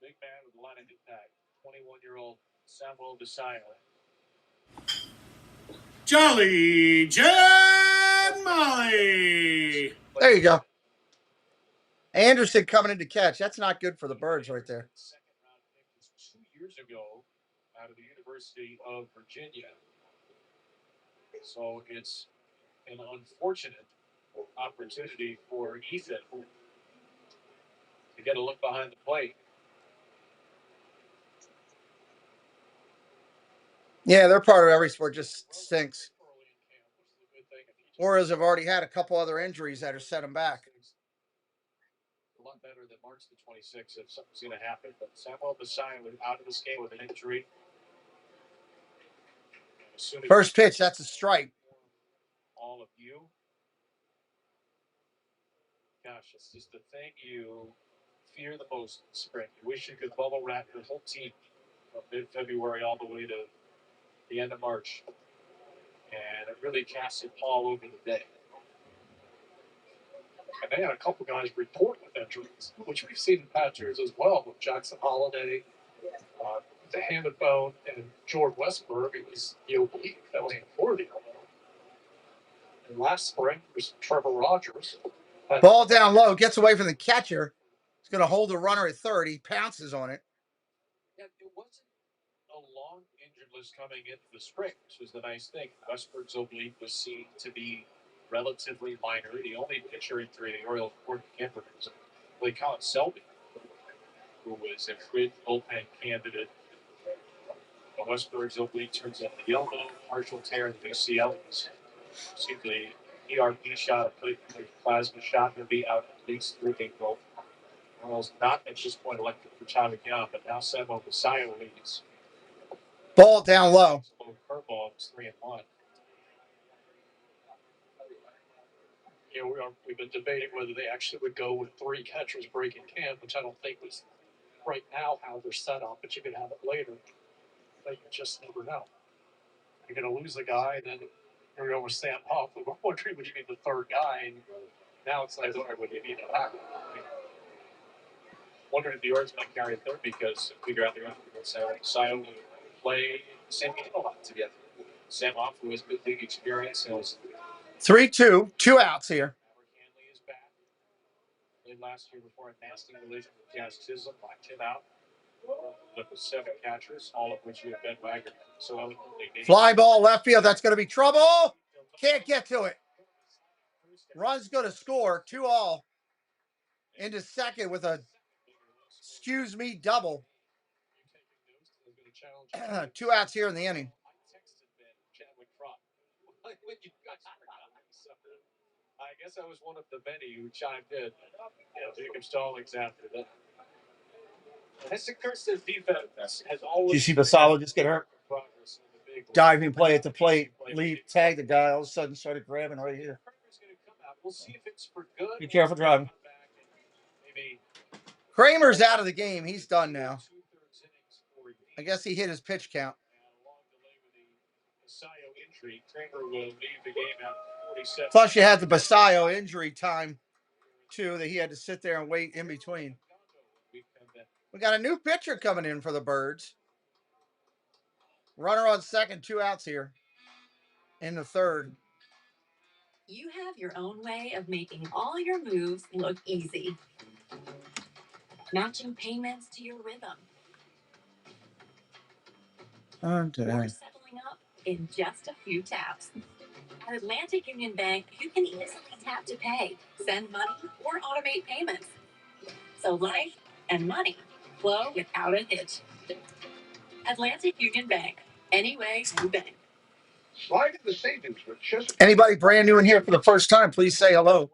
Big man with a lot of impact. 21-year-old Samuel Basayo. Jolly Jen Molly. There you go. Anderson coming in to catch. That's not good for the Birds right there. Second round pick was 2 years ago out of the University of Virginia. So it's an unfortunate opportunity for Ethan to get a look behind the plate. Yeah, they're part of every sport. Just stinks. Orioles have already had a couple other injuries that have set them back. A lot better than March the 26th if something's going to happen. But Samuel Basayo was out of this game with an injury. First pitch, that's a strike. All of you. Gosh, it's just the thing you fear the most in spring. You wish you could bubble wrap your whole team from mid-February all the way to the end of March. And it really casts a pall over the day. And they had a couple guys report with injuries, which we've seen in past years as well, with Jackson Holiday, the Hammond bone, and George Westberg. It was the oblique that was before the elbow. And last spring, it was Trevor Rogers. Ball down low, gets away from the catcher. He's going to hold the runner at third. He pounces on it. Yeah, it wasn't a long injured list coming into the spring, which was the nice thing. Westberg's oblique was seen to be relatively minor. The only pitcher in the Orioles working camper was Colin Selby, who was a good bullpen candidate. But Westberg's oblique turns into the elbow, partial tear in the UCL. Seemed the ERP shot, a plasma shot, to be out at least through April. Orioles not at this point elected for Tommy Young, but now Samuel Basayo leads. Ball down low. Curveball was 3-1. You know, we've been debating whether they actually would go with 3 catchers breaking camp, which I don't think was right now how they're set up, but you can have it later. But you just never know. You're going to lose a guy, and then you're going to Sam Huff. We're wondering, would you need the third guy? And now it's like, would you need a backup? Wondering if the Orioles might carry a third because figure out they're going to say Basayo will play the same game a lot together. Sam Huff, who has big league experience, was 3-2, 2 outs here. Hanley is back. Played last year before a nasty collision with Jazz Chisholm, knocked him out. With 7 catchers, all of which you have Ben Wagner. So Fly ball left field. That's going to be trouble. Can't get to it. Run's going to score 2-all into second with a Excuse me, double. 2 outs here in the inning. I guess I was one of the many who chimed in. Jacob Stallings after that. That's the defense has always. Did you see Basallo just get hurt? Diving play at the plate, lead, tag the guy. All of a sudden, started grabbing right here. We'll see if it's for good. Be careful driving. Kramer's out of the game. He's done now. I guess he hit his pitch count. Plus, you had the Basallo injury time, too, that he had to sit there and wait in between. We got a new pitcher coming in for the Birds. Runner on second, 2 outs here in the third. You have your own way of making all your moves look easy. Matching payments to your rhythm. Or settling up in just a few taps. At Atlantic Union Bank, you can easily tap to pay, send money, or automate payments. So life and money flow without a hitch. Atlantic Union Bank. Any way you bank. Slide in the savings with Chesapeake. Anybody brand new in here for the first time, please say hello.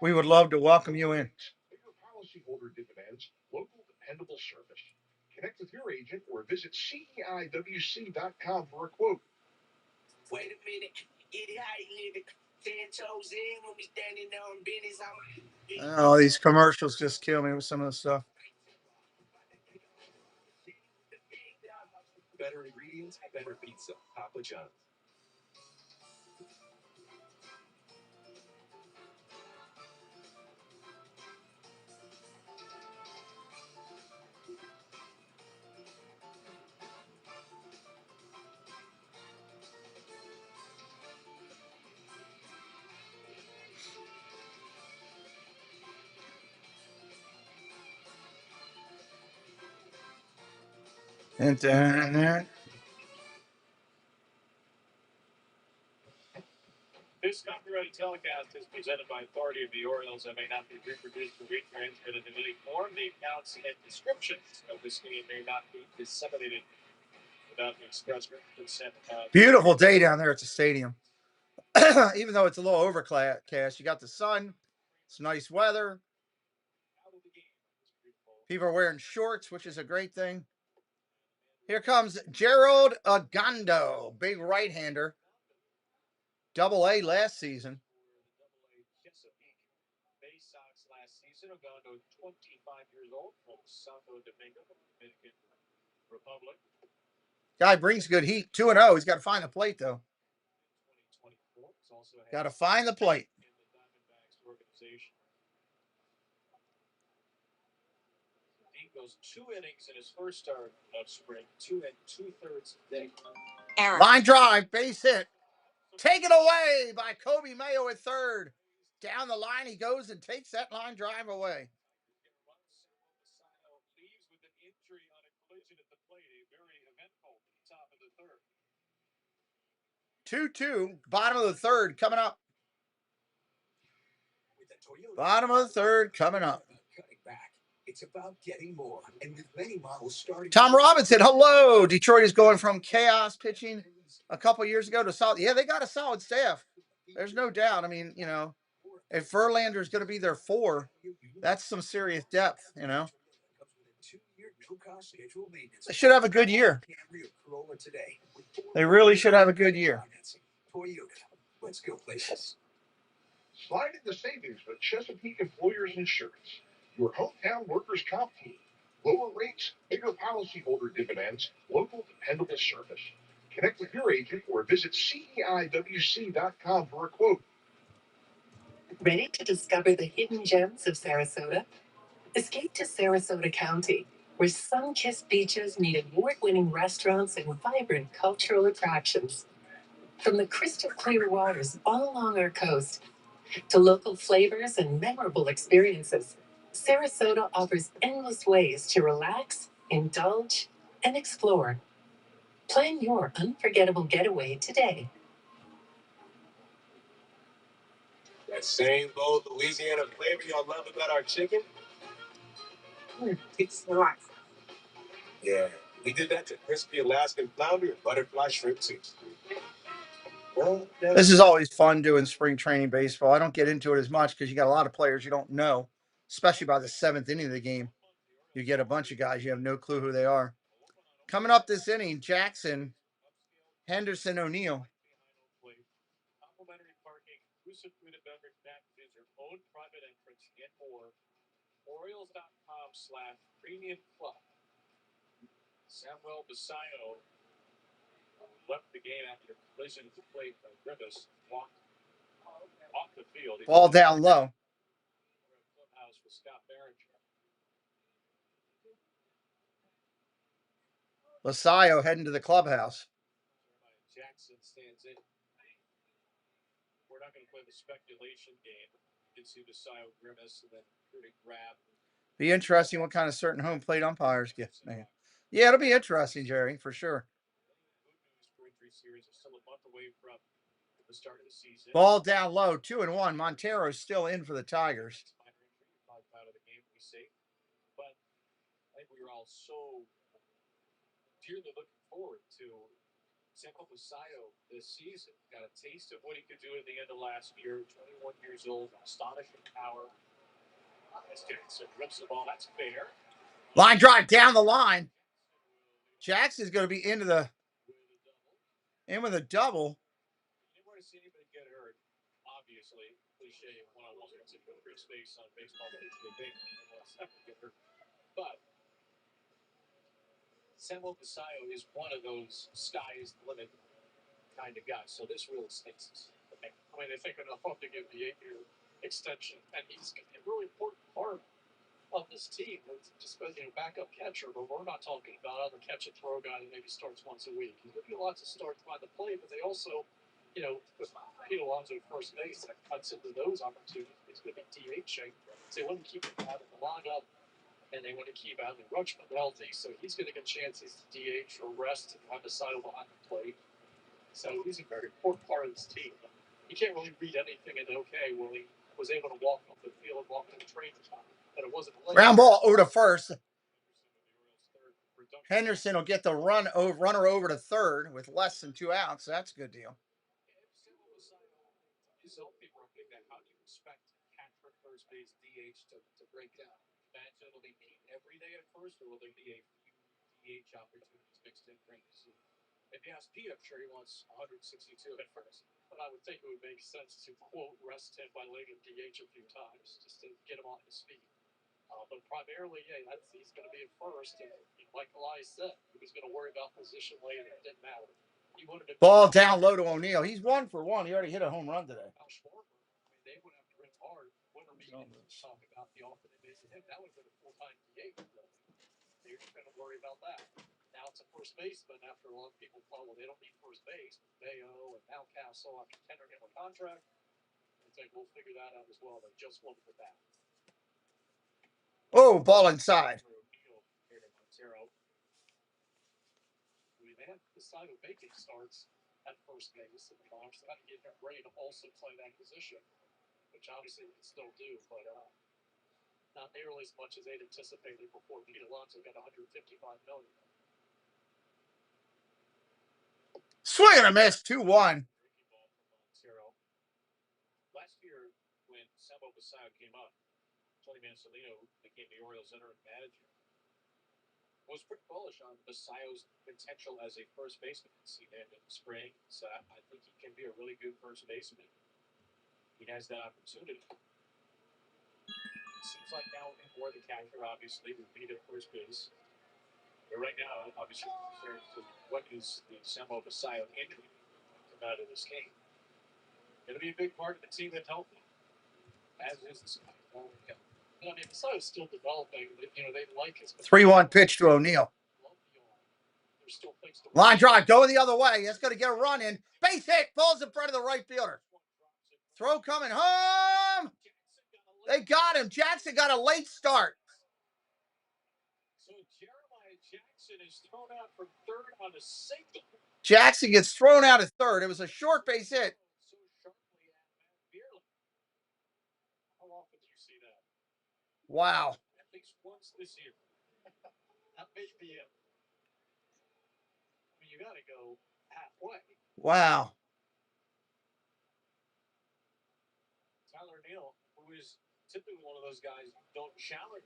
We would love to welcome you in. Bigger policyholder dividends, local dependable service. Connect with your agent or visit CEIWC.com for a quote. Wait a minute. Get it how you live it. 10 toes in when we standing on business. Oh, these commercials just kill me with some of the stuff. Better ingredients, better pizza. Papa John's. Internet. This copyrighted telecast is presented by authority of the Orioles and may not be reproduced or retransmitted in any form. The accounts and descriptions of this game may not be disseminated without the express consent of. Beautiful day down there at the stadium. Even though it's a little overcast, you got the sun. It's nice weather. People are wearing shorts, which is a great thing. Here comes Gerald Agondo, big right-hander. Double-A last season. Bay Sox last season. Agondo, 25 years old, from Santo Domingo, Dominican Republic. Guy brings good heat. 2-0. He's got to find the plate, though. Got to find the plate. He goes 2 innings in his first start of spring, 2 2/3 day. Line drive, base hit. Taken away by Kobe Mayo at third. Down the line he goes and takes that line drive away. Leaves with an injury on a collision at the plate. A very eventful top of the third. 2-2. Bottom of the third coming up. Bottom of the third coming up. It's about getting more, and with many models starting. Tom Robinson, hello. Detroit is going from chaos pitching a couple years ago to solid. Yeah, they got a solid staff. There's no doubt. I mean, if Verlander's going to be their 4, that's some serious depth, They should have a good year. They really should have a good year. Let's go places. Slide in the savings with Chesapeake Employers Insurance. Your hometown workers' comp team. Lower rates, bigger policyholder dividends, local dependable service. Connect with your agent or visit CEIWC.com for a quote. Ready to discover the hidden gems of Sarasota? Escape to Sarasota County, where sun-kissed beaches meet award-winning restaurants and vibrant cultural attractions. From the crystal clear waters all along our coast to local flavors and memorable experiences, Sarasota offers endless ways to relax, indulge, and explore. Plan your unforgettable getaway today. That same bold Louisiana flavor y'all love about our chicken? It's the life. Yeah, we did that to crispy Alaskan flounder and butterfly shrimp too. Well, This is always fun doing spring training baseball. I don't get into it as much because you got a lot of players you don't know, especially by the seventh inning of the game. You get a bunch of guys, you have no clue who they are. Coming up this inning, Jackson, Henderson, O'Neill. Complimentary parking, exclusive food and beverage packages, your own private entrance, and more. Orioles.com/premium club. Samuel Basayo left the game after collision to plate by Grimace, walked off the field. Ball down low. Clubhouse with Scott Behringer. Lasaio heading to the clubhouse. Jackson stands in. We're not going to play the speculation game. You can see Basayo, Grimace, and then pretty grab. Be interesting what kind of certain home plate umpires get. Man. Yeah, it'll be interesting, Jerry, for sure. Ball down low, 2-1. Montero's still in for the Tigers. But I think we were all so dearly looking forward to Samuel Basayo this season. Got a taste of what he could do at the end of last year. 21 years old, astonishing power. As Jackson rips the ball, that's fair. Line drive down the line. Jackson's going to be in with a double. You didn't want to see anybody get hurt. Obviously, cliche one-on-one free space on baseball, but Samuel Basayo is one of those sky's the limit kind of guys. So this really stinks. I mean, they think enough of to give the 8-year extension, and he's a really important part of this team. It's just backup catcher, but we're not talking about other catch and throw guy that maybe starts once a week. He's going to get lots of starts by the plate, but they also, with Pete Alonso at first base, that cuts into those opportunities. He's going to be DHing. So they want to keep him out of the lineup, and they want to keep Adley Rutschman healthy, so he's going to get chances to DH or rest and have the side behind the plate. So he's a very important part of this team. You can't really read anything in okay when he was able to walk off the field and walk to the training time. But it wasn't Ground ball over to first. Henderson will get the runner over to third with less than 2 outs. So that's a good deal. How do you expect catcher first base DH to break down? Imagine it'll be Pete every day at first, or will there be a few DH opportunities mixed in during the season? If you ask Pete, I'm sure he wants 162 at first. But I would think it would make sense to, quote, rest him by letting him DH a few times just to get him on his feet. But primarily, he's going to be at first. And like Elias said, he was going to worry about position later. It didn't matter. He wanted to ball down low to O'Neill. He's 1 for 1. He already hit a home run today. They would have to rip hard. Winter meeting talk about the offer they made to him. That would have been a full-time DH. They're just going to worry about that. Now it's a first baseman after a lot of people thought, well, they don't need first base. Mayo and Mountcastle after tendering him a contract. I think we'll figure that out as well. They just wanted the bat. Oh, ball inside. They have the side of Bacon starts at first base, and they'll actually have to get ready to also play that position, which obviously they can still do, but not nearly as much as they'd anticipated before Pete Alonso got $155 million. Swing and a miss, 2-1. Last year, when Samuel Basayo came up, Tony Mansolino became the Orioles interim manager. Was pretty bullish on Basayo's potential as a first baseman in the spring. So I think he can be a really good first baseman. He has that opportunity. It seems like now more the catcher, obviously, would be at first base. But right now, obviously, what is the Samuel Basayo injury come out of this game? It'll be a big part of the team that helped him. As is this guy. I mean, Basayo's still developing. They like his 3-1 pitch to O'Neill. Line drive, going the other way. That's going to get a run in. Base hit, falls in front of the right fielder. Throw coming home. They got him. Jackson got a late start. So Jeremiah Jackson is thrown out from third on a single. Jackson gets thrown out at third. It was a short base hit. How often do you see that? Wow. At least least once this year. That may be it. I mean, you got to go halfway. Wow. Tyler Neal, who is typically one of those guys who don't challenge,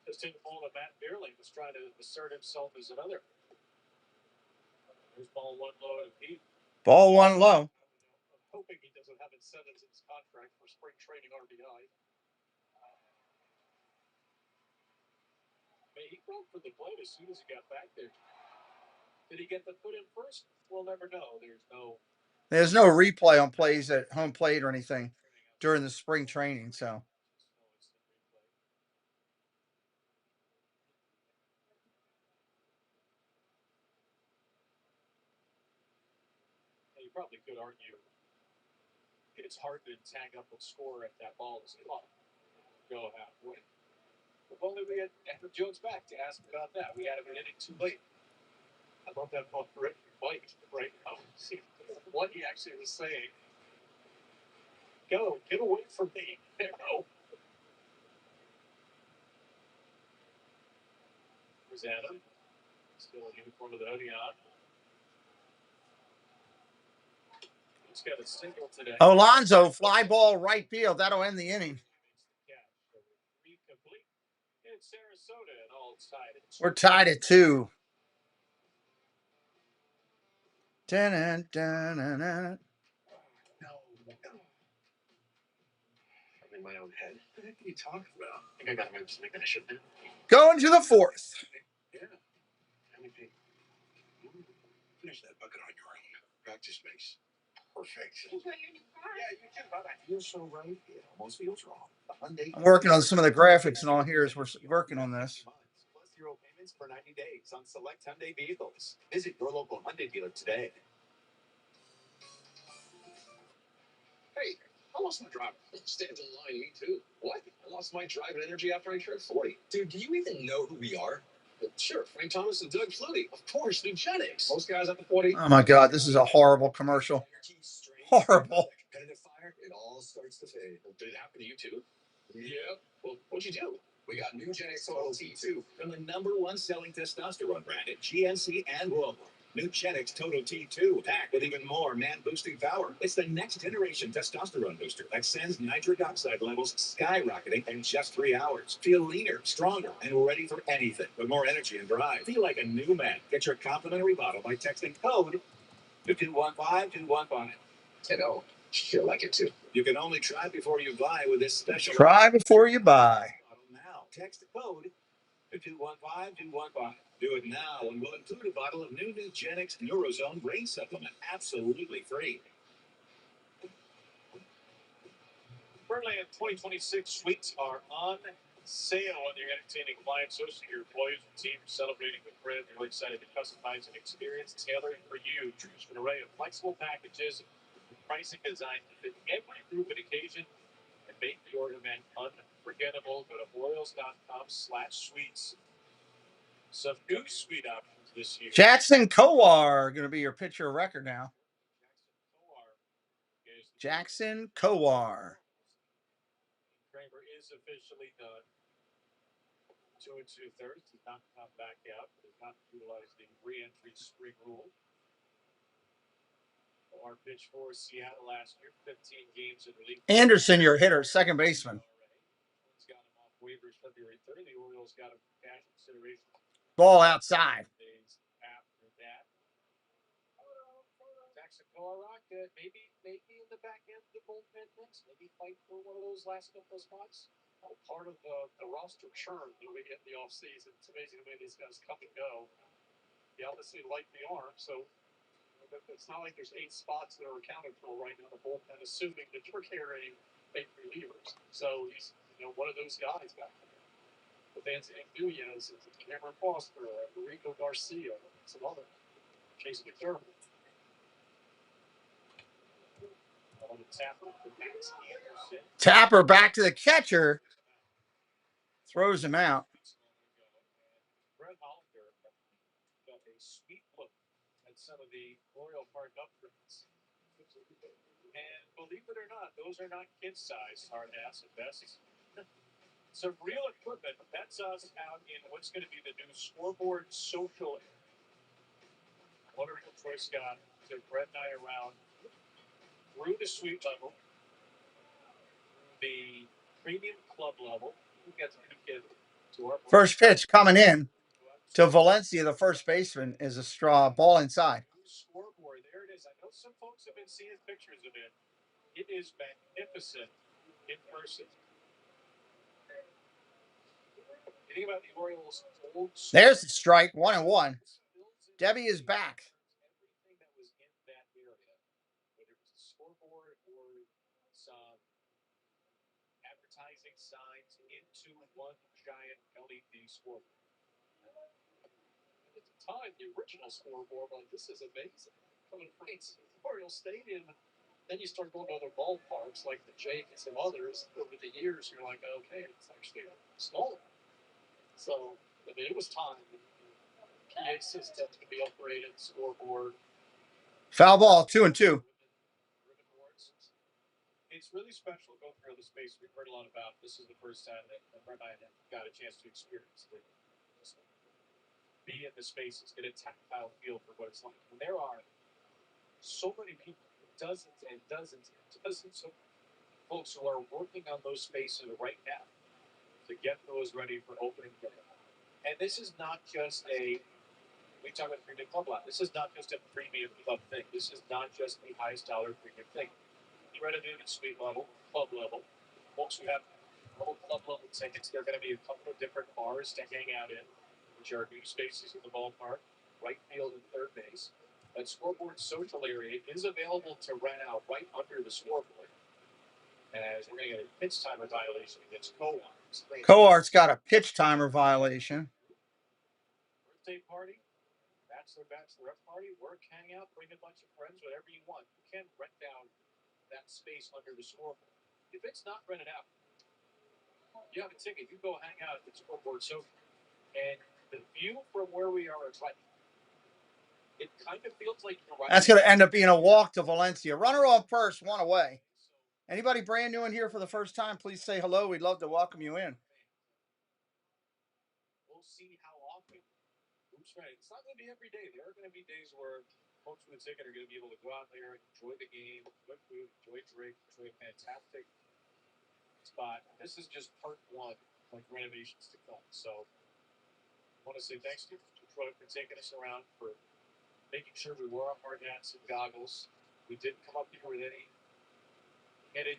just didn't fall to Matt Beerling, was trying to assert himself as another. There's ball one low to Pete. Ball one low. I'm hoping he doesn't have incentives in his contract for spring training RBI. He broke for the plate as soon as he got back there. Did he get the foot in first? We'll never know. There's no replay on plays at home plate or anything during the spring training, so. You probably could argue it's hard to tag up and score if that ball is off. Go halfway. If only we had Andrew Jones back to ask about that. We had him in inning too late. I love that ball for Mike right now. See what he actually was saying. Go, get away from me. No. There's Adam. Still in uniform of the Odeon. He's got a single today. Alonso, fly ball right field. That'll end the inning. In Sarasota, and all tied at 2. We're tied at 2. Da-na-da-na-na. I'm in my own head. What the heck are you talking about? I think I got to move something that I shouldn't do. Going to the 4th. Yeah. MVP. Finish that bucket on your own. Practice makes perfect. Enjoy your new car. Yeah, you too. Bye-bye. Feels so right. It almost feels wrong. I'm working on some of the graphics and all here as we're working on this. Plus 0 payments for 90 days on select Hyundai vehicles. Visit your local Hyundai dealer today. Hey, I lost my drive. Stand in line, me too. What? I lost my drive and energy after I turned 40. Dude, do you even know who we are? Sure, Frank Thomas and Doug Flutie. Of course, Nugenix. Most guys after 40. Oh my God, this is a horrible commercial. Horrible. Competitive fire, it all starts to fade. Well, did it happen to you too? Yeah. Well, what'd you do? We got Nugenix Total T2 from the #1 selling testosterone brand at GNC and Global. Nugenix Total T2, packed with even more man-boosting power. It's the next generation testosterone booster that sends nitric oxide levels skyrocketing in just 3 hours. Feel leaner, stronger, and ready for anything with more energy and drive. Feel like a new man. Get your complimentary bottle by texting code to 215-215. Ditto. Feel like it too. You can only try before you buy with this special. Try before you buy. Now, text the code to 215-215. Do it now, and we'll include a bottle of new Nugenix Neurozone Brain Supplement, absolutely free. Birdland 2026 suites are on sale on your entertaining clients. So your employees and teams celebrating with friends. We're excited to customize an experience tailored for you. Choose an array of flexible packages, pricing designed to fit every group and occasion, and make your event unforgettable. Go to Orioles.com/suites. Some new suite options this year. Jackson Kowar going to be your pitcher of record now. Jackson Kowar. Kramer is officially done. 2 2/3 did not come back out. Did not utilize the re-entry spring rule. Our pitch for Seattle last year, 15 games in relief. Anderson, your hitter, second baseman. Got him off waivers February 3rd. The Orioles got him cash consideration. Ball outside. Days after that. Jackson Colorado, maybe in the back end of the bullpen next. Maybe fight for one of those last couple of spots. Part of the roster churn that we get in the offseason. It's amazing the way these guys come and go. He obviously liked the arm, so it's not like there's 8 spots that are accounted for right now in the bullpen, assuming that you're carrying 8 relievers. So he's one of those guys back there. With Anthony Nunez, Cameron Foster, Rico Garcia, some other. Chase McDermott. Tapper back to the catcher. Throws him out. Brett Hollander got a sweet look at some of the Royal Park upgrades. And believe it or not, those are not kid-sized hard ass at best. some real equipment. That's us out in what's going to be the new scoreboard social. Wonderful choice, Scott. So Brett and I around through the suite level, the premium club level. We got to get to our First pitch coming in to Valencia, the first baseman, is a straw ball inside. Scoreboard. There it is. I know some folks have been seeing pictures of it. It is magnificent in person. You think about the Orioles' old. There's the strike, 1-1. Debbie is back. Everything that was in that area, whether it was a scoreboard or some advertising signs, into one giant LED scoreboard. At the time, the original scoreboard, like, this is amazing. Coming from Oriole Stadium, then you start going to other ballparks like the Jays and others. Over the years, you're like, okay, it's actually smaller. So, I mean, it was time. PA systems could be upgraded, scoreboard. Foul ball, 2-2. It's really special going through the space we've heard a lot about. This is the first time that Brett and I have got a chance to experience it. Be in the spaces, get a tactile feel for what it's like. And there are so many people, dozens and dozens and dozens of folks who are working on those spaces right now to get those ready for opening day. And this is not just we talk about premium club lot. This is not just a premium club thing. This is not just the highest dollar premium thing. You're at a new suite level, club level. Folks who have club level tickets, there are going to be a couple of different bars to hang out in, which are new spaces in the ballpark, right field and third base. That scoreboard social area is available to rent out right under the scoreboard. As we're going to get a pitch timer violation against Coarts. Coarts got a pitch timer violation. Birthday party, bachelorette party, work, hang out, bring a bunch of friends, whatever you want. You can rent out that space under the scoreboard. If it's not rented out, you have a ticket, you go hang out at the scoreboard social. And the view from where we are is like, it kind of feels like you're right. That's going to end up being a walk to Valencia. Runner on first, one away. Anybody brand new in here for the first time, please say hello. We'd love to welcome you in. We'll see how often. Oops, right. It's not going to be every day. There are going to be days where folks with a ticket are going to be able to go out there, enjoy the game, enjoy food, enjoy drink, enjoy a fantastic spot. This is just part one, like renovations to come. So I want to say thanks to Detroit for taking us around, for making sure we wore our hard hats and goggles. We didn't come up here with any.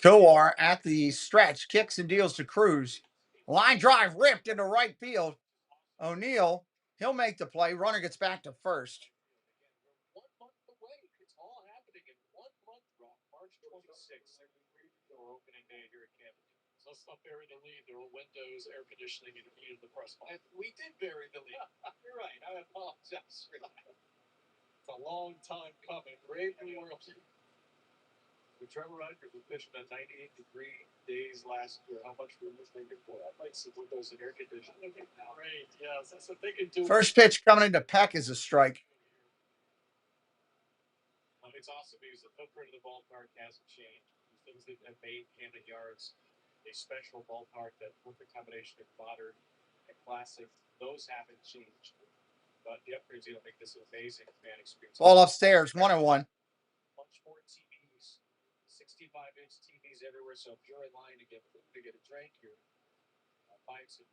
Kowar at the stretch, kicks and deals to Cruz. Line drive ripped into right field. O'Neill, he'll make the play. Runner gets back to first. 1 month away. It's all happening in 1 month, March 26th. Or opening day here at Camden. So let's not bury the lead. There were windows, air conditioning, and heat in the press box. We did bury the lead. You're right. I apologize. It's a long time coming. Brave New World. With Trevor Rogers, we pitched about 98-degree days last year. How much room was thinking for? I'd like some windows and air conditioning. Great, yes, that's what they can do. First pitch coming into Peck is a strike. It's awesome because the footprint of the ballpark hasn't changed. The things that have made Camden Yards a special ballpark, that perfect combination of modern and classic, those haven't changed. But the upgrades are going to make this an amazing fan experience. Ball upstairs, 1-1. Much more TVs, 65-inch TVs everywhere. So if you're in line to get a drink, you're buying some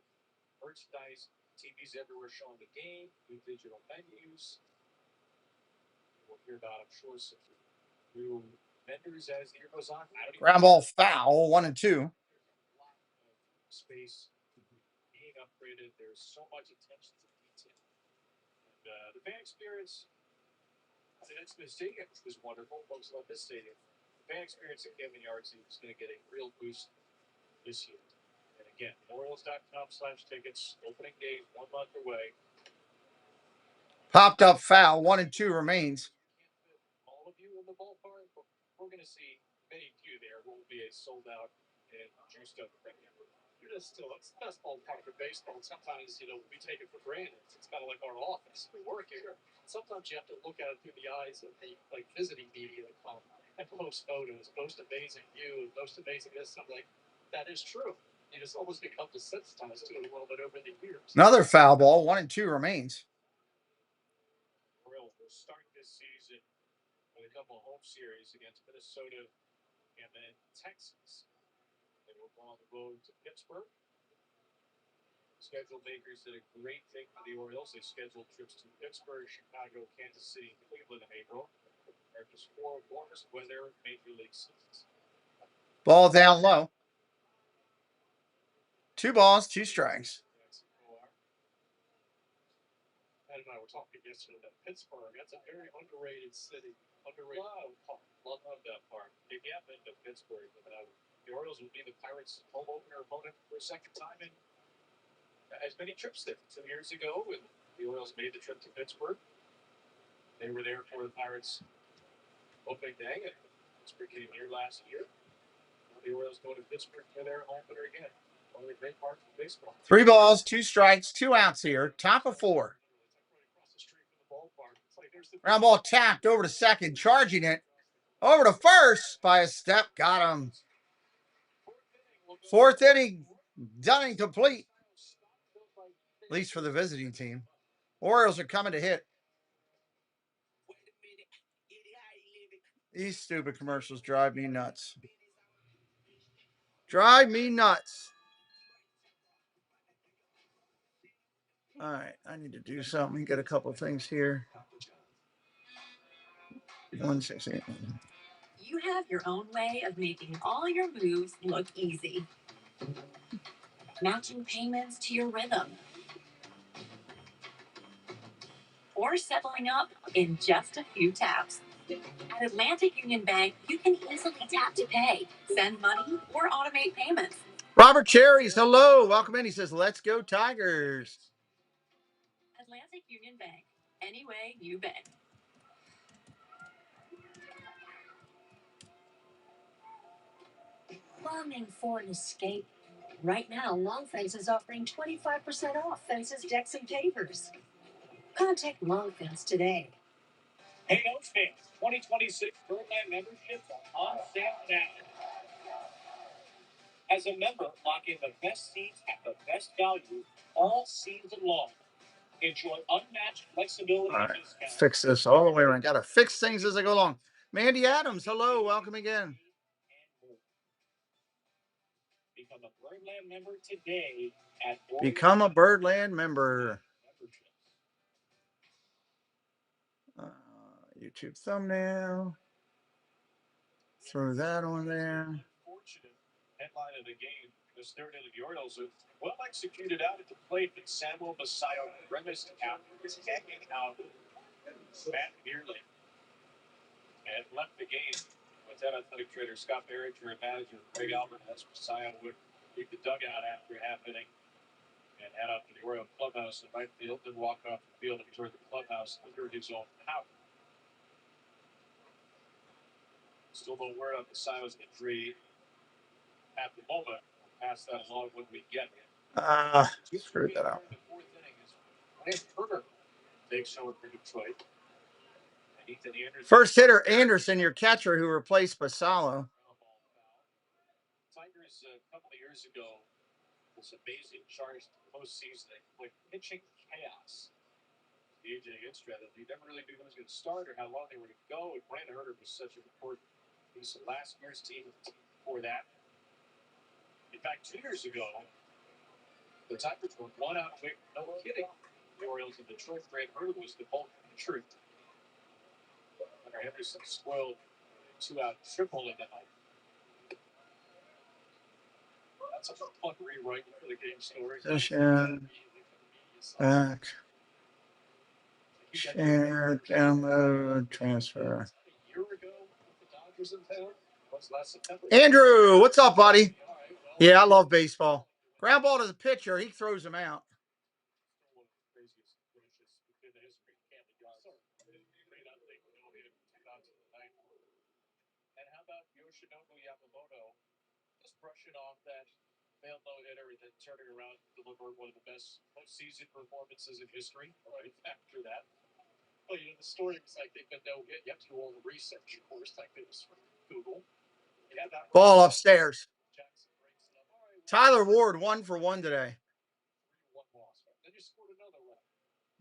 merchandise, TVs everywhere showing the game, new digital menus. We'll hear about, I'm sure, some new vendors as the year goes on. Ground ball foul, 1-2. Space being upgraded. There's so much attention to detail. And the fan experience, the stadium is wonderful. Folks love this stadium. The fan experience at Camden Yards is going to get a real boost this year. And again, Orioles.com/tickets, opening day 1 month away. Popped up foul, 1-2 remains. All of you in the ballpark, we're going to see many few there who will be a sold out and juiced up thing. You're just still, it's the best ballpark of baseball. Sometimes, we take it for granted. It's kind of like our office. We work here. Sometimes you have to look at it through the eyes of the visiting media that come and post photos, post amazing view, post amazing this. I'm like, that is true. You just almost become desensitized to it a little bit over the years. Another foul ball. 1-2 remains. Orioles will start this season with a couple of home series against Minnesota and then Texas. They will go on the road to Pittsburgh. Schedule makers did a great thing for the Orioles. They scheduled trips to Pittsburgh, Chicago, Kansas City, Cleveland in April. They're just 4 warmest weather major league seasons. Ball down low. 2 balls, 2 strikes. Ed and I were talking yesterday about Pittsburgh. That's a very underrated city. Underrated. Love that part. They get into Pittsburgh. The Orioles will be the Pirates' home opener opponent for a second time in as many trips there. 2 years ago, when the Orioles made the trip to Pittsburgh, they were there for the Pirates' opening day, and Pittsburgh came here last year. Now the Orioles go to Pittsburgh for their home opener again. One of the great parts of baseball. 3 balls, 2 strikes, 2 outs here. Top of 4. Ground ball tapped over to second, charging it. Over to first by a step. Got him. 4th inning, done and complete. At least for the visiting team. Orioles are coming to hit. These stupid commercials drive me nuts. Drive me nuts. All right, I need to do something. Get a couple things here. 168. You have your own way of making all your moves look easy. Matching payments to your rhythm. Or settling up in just a few taps. At Atlantic Union Bank, you can easily tap to pay, send money, or automate payments. Robert Cherries, hello. Welcome in. He says, let's go Tigers. Atlantic Union Bank. Any way you bank. Longing for an escape? Right now, Long Fence is offering 25% off fences, decks, and pavers. Contact Long Fence today. Hey, Oaks fans, 2026 Birdland memberships are on sale now. As a member, lock in the best seats at the best value all season long. Enjoy unmatched flexibility All right, and discounts. fix this all the way around. Got to fix things as I go along. Mandy Adams, hello. Welcome again. Become a Birdland member today at Become a Birdland member. YouTube thumbnail. Throw that on there. Unfortunate headline of the game. This third inning, the Orioles are well executed out at the plate, but Samuel Basayo grimaced after his taking out Matt Beerley and left the game. With that, athletic trainer Scott Barringer and manager Craig Albert as Basayo would leave the dugout after half inning and head up to the Oriole clubhouse in right field, then walk off the field and toward the clubhouse under his own power. Still no word on Basayo's injury at the moment. We'll pass that along when we get it. Screwed that out. The 4th inning is Ryan Turner takes over for Detroit. And Ethan Anderson. First hitter Anderson, your catcher, who replaced Basalo. Tigers a couple of years ago was amazing charge to the postseason. They played pitching chaos. AJ Instrada, they never really knew who was going to start or how long they were going to go. And Brandon Herter was such an important piece of last year's team and the team before that. In fact, 2 years ago, the Tigers were 1 out quick. No kidding. The Orioles in Detroit. Brandon Herter was the bulk of the truth. Hunter Henderson spoiled a 2-out triple in the night. That's a fun rewrite for the game story. Session. Back. Share, download, transfer. Andrew, what's up, buddy? Yeah, I love baseball. Ground ball to the pitcher, he throws him out. And how about Yoshinobu Yamamoto just brushing off that failed no-hitter and then turning around to deliver one of the best postseason performances in history right after that. Well, the story was like they've been no-hit. You have to do all the research, of course, like this from Google. Yeah, Ball upstairs. Jackson breaks it up. All right, Tyler Ward 1 for 1 today. One loss. Then you scored another run.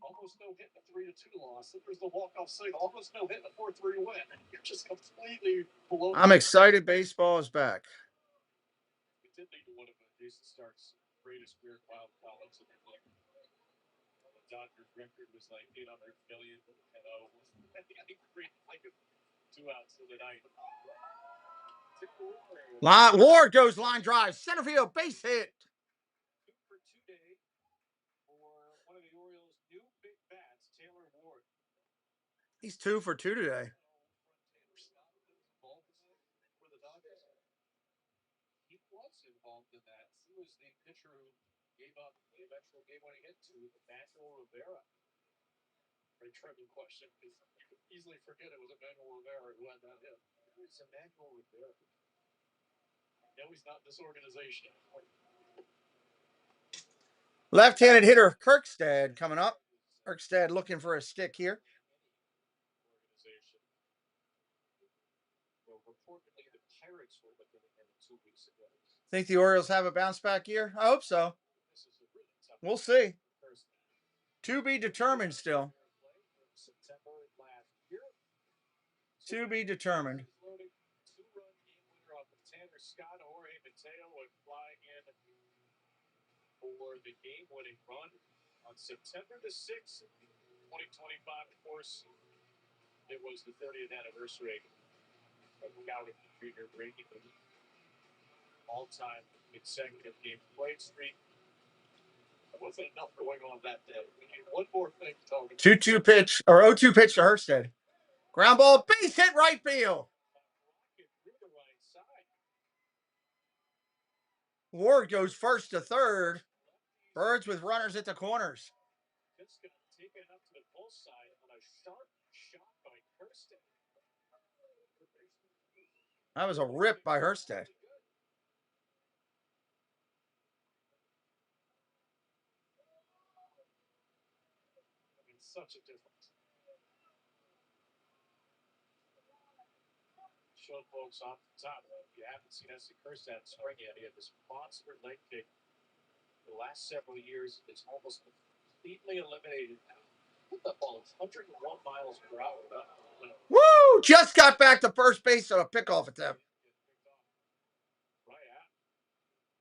Almost no hit in a 3-2 loss. Then there's the walk-off single. Almost no hit in a 4-3 win. You're just completely below. I'm excited baseball is back. We did lead to one of Jason Stark's greatest weird wild columns. The Dodgers record was like 800 million and like 2 outs of the night. Ward goes line drive, center field, base hit. 2 for 2 day for one of the Orioles' new big bats, Taylor Ward. He's 2 for 2 today. He was involved in that. He was the pitcher who gave up the eventual game-winning hit to Manuel Rivera. Very troubling question because you could easily forget it was Manuel Rivera who had that hit. Who's Manuel Rivera? No, he's not in this organization. Left-handed hitter Kirkstad coming up. Kirkstad looking for a stick here. Well, reportedly, the Pirates were looking at him 2 weeks ago. Think the Orioles have a bounce back year? I hope so. We'll see. To be determined still. To be determined. 2-run game winner off of Tanner Scott, Jorge Mateo, and flying in for the game-winning run on September the 6th, 2025. Of course, it was the 30th anniversary of Gowdy Jr. breaking the all-time consecutive game played streak. There wasn't enough going on that day. We need one more thing to talk about. 2-2 pitch, or 0-2 pitch to Hurstead. Ground ball, base hit right field. Ward goes first to third. Birds with runners at the corners. Just got taken up to the pull side on a sharp shot by Hurstead. That was a rip by Hurstead. I mean, such a difference. Show folks off the top. If you haven't seen Essie Hurstead spring yet, he had this monster leg kick. The last several years, it's almost completely eliminated now. What the ball is 101 miles per hour. Woo! Just got back to first base on a pickoff attempt. Right at.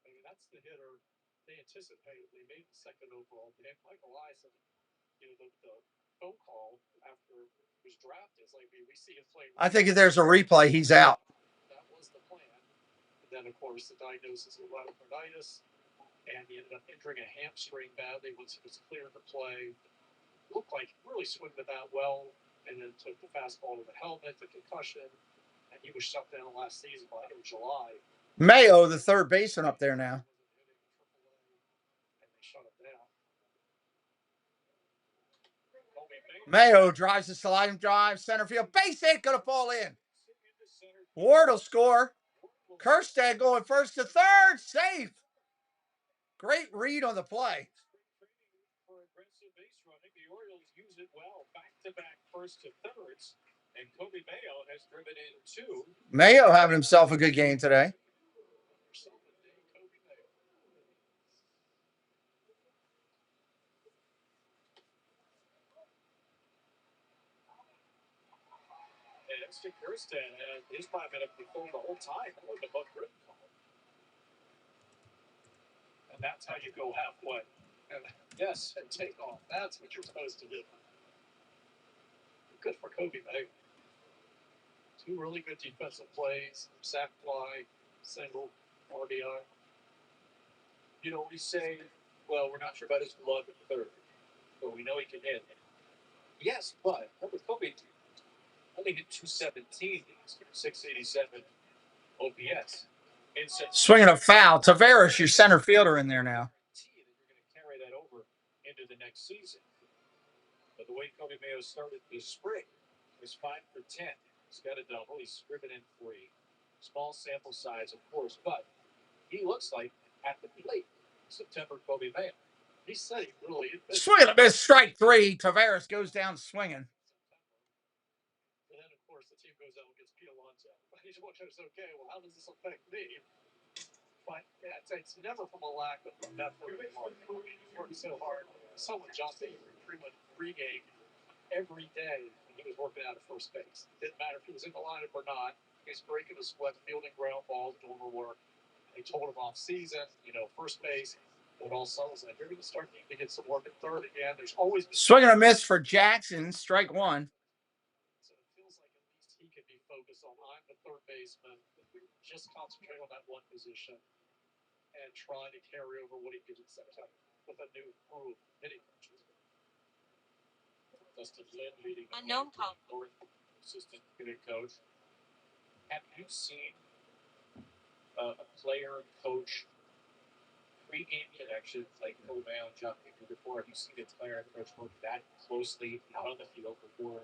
I mean, that's the hitter they anticipated. They made the second overall pick. Michael Eisen, the phone call after he was drafted is like, we see a flame. I think if there's a replay, he's out. That was the plan. And then, of course, the diagnosis of rhinopharyngitis. And he ended up injuring a hamstring badly once he was cleared to play. Looked like he really swung the bat well, and then took the fastball to the helmet, the concussion, and he was shut down last season by July. Mayo, the third baseman up there now. And they shut him down. Mayo drives the sliding drive, center field, base hit, gonna fall in. Ward will score. Kirkstad going first to third, safe. Great read on the play. For aggressive base running, the Orioles use it well, back-to-back first to thirds, and Kobe Mayo has driven in 2. Mayo having himself a good game today. And it's to Kirsten, and he's probably been up before the whole time. That was a buck written call. And that's how you go halfway. And yes, and take off. That's what you're supposed to do. Good for Kobe, Mayo. 2 really good defensive plays, sack fly, single, RBI. We say, well, we're not sure about his glove at third, but we know he can hit. Yes, but what would Kobe do? Only hit 217, 687 OPS. Swinging a foul. Tavares, your center fielder, in there now. You're going to carry that over into the next season. But the way Kobe Mayo started this spring was 5 for 10. He's got a double. He's driven in 3. Small sample size, of course, but he looks like at the plate, September Kobe Mayo. He said he really is. Swinging a miss, strike 3. Tavares goes down swinging. And then, of course, the team goes out and gets Pete Alonso. He's watching us, okay, well, how does this affect me? But, yeah, say it's never from a lack of effort. He's worked so hard. Someone just say pretty much pregame every day when he was working out at first base. Didn't matter if he was in the lineup or not. He's breaking a sweat, fielding ground balls, doing the work. They told him off season, first base. But also, like, you're going to start needing to get some work at third again. There's always swing and a miss for Jackson. Strike one. So it feels like at least he could be focused on I'm the third baseman. Just concentrate on that one position and try to carry over what he did in September with a new groove hitting coaches. Dustin Lynn leading unknown call. Assistant hitting coach. Have you seen a player coach pre-game connections like Phil Mayo and John Hickman before? Have you seen a player and coach work that closely out on the field before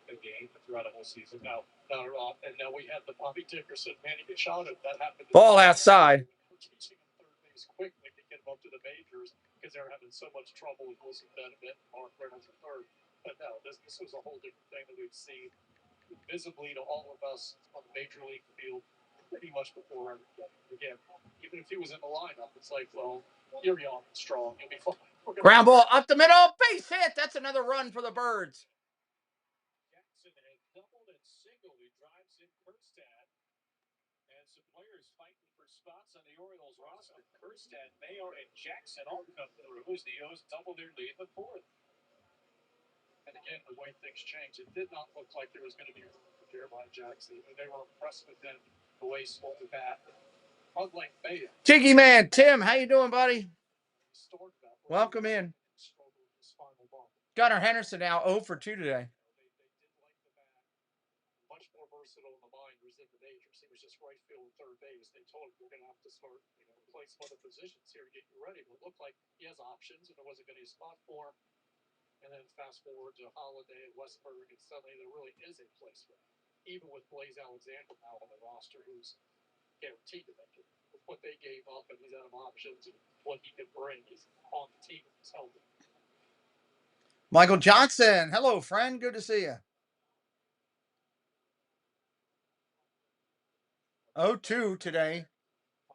a game throughout a whole season? No, not at all. And now we had the Bobby Dickerson, Manny Machado. That happened. Ball outside. Teaching him third base quickly to get him up to the majors because they were having so much trouble with Wilson Benedict and Mark Reynolds at third. But no, this was a whole different thing that we've seen visibly to all of us on the major league field pretty much before everything. Again, even if he was in the lineup, it's like, well, you're young and strong. You'll be fine. Ground ball up the middle. Base hit. That's another run for the Birds. Jackson has doubled and singled. He drives in Kerstad. And some players fighting for spots on the Orioles roster. Kerstad, Mayo, and Jackson all come through as the O's double their lead in the fourth. And again, the way things changed, it did not look like there was going to be room for Jeremiah Jackson. They were impressed with him, the way he swung the bat. Unlike Mayo. Tiki Man, Tim, how you doing, buddy? Welcome in. Gunnar Henderson now 0 for 2 today. They did like the bat. Much more versatile in the minors than the majors. He was just right field and third base. They told him we're going to have to start, play some other positions here to get you ready. But it looked like he has options, and there wasn't going to be a spot for him. And then fast forward to Holiday and Westberg, and suddenly there really is a place for him. Even with Blaze Alexander now on the roster, who's guaranteed to make it. With what they gave up, and he's out of options, and what he can bring, he's on the team. He's healthy. Michael Johnson, hello, friend. Good to see you. 0-2 today.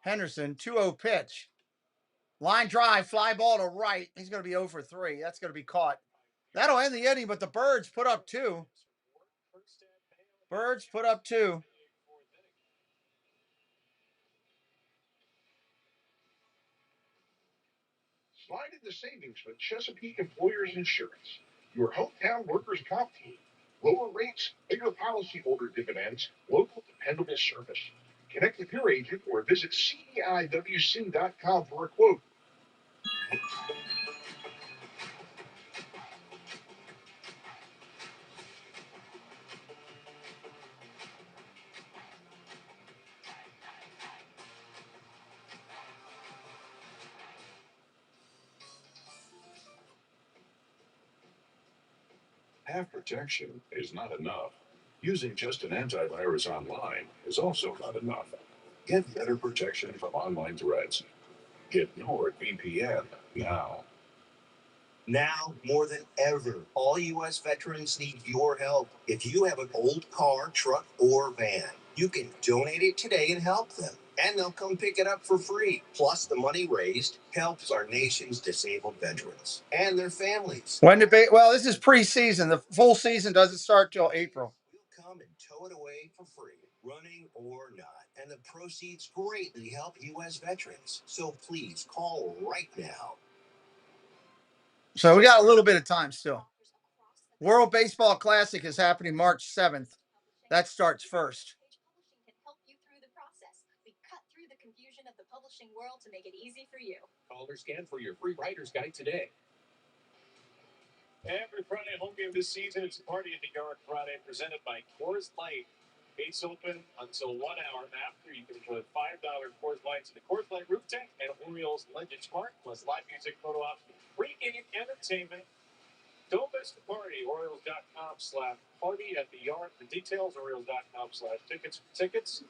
Henderson, 2-0 pitch. Line drive, fly ball to right. He's going to be 0 for 3. That's going to be caught. That'll end the inning, but the Birds put up 2. Birds put up 2. Slide into savings with Chesapeake Employers Insurance, your hometown workers' comp team. Lower rates, bigger policyholder dividends, local dependable service. Connect with your agent or visit CEIWC.com for a quote. Half protection is not enough. Using just an antivirus online is also not enough. Get better protection from online threats. Get NordVPN now. Now, more than ever, all U.S. veterans need your help. If you have an old car, truck, or van, you can donate it today and help them. And they'll come pick it up for free. Plus, the money raised helps our nation's disabled veterans and their families. Well, this is preseason. The full season doesn't start till April. We'll come and tow it away for free, running or not. And the proceeds greatly help U.S. veterans. So please call right now. So we got a little bit of time still. World Baseball Classic is happening March 7th. That starts first. Confusion of the publishing world to make it easy for you. Call or scan for your free writer's guide today. Every Friday home game this season, it's a party in the yard Friday presented by Coors Light. Gates open until 1 hour after. You can enjoy $5 Coors Lights in the Coors Light roof tank and Orioles Legend Smart, plus live music, photo ops, free game entertainment. Don't miss the party. Orioles.com/party at the yard. The details, Orioles.com/tickets. Tickets.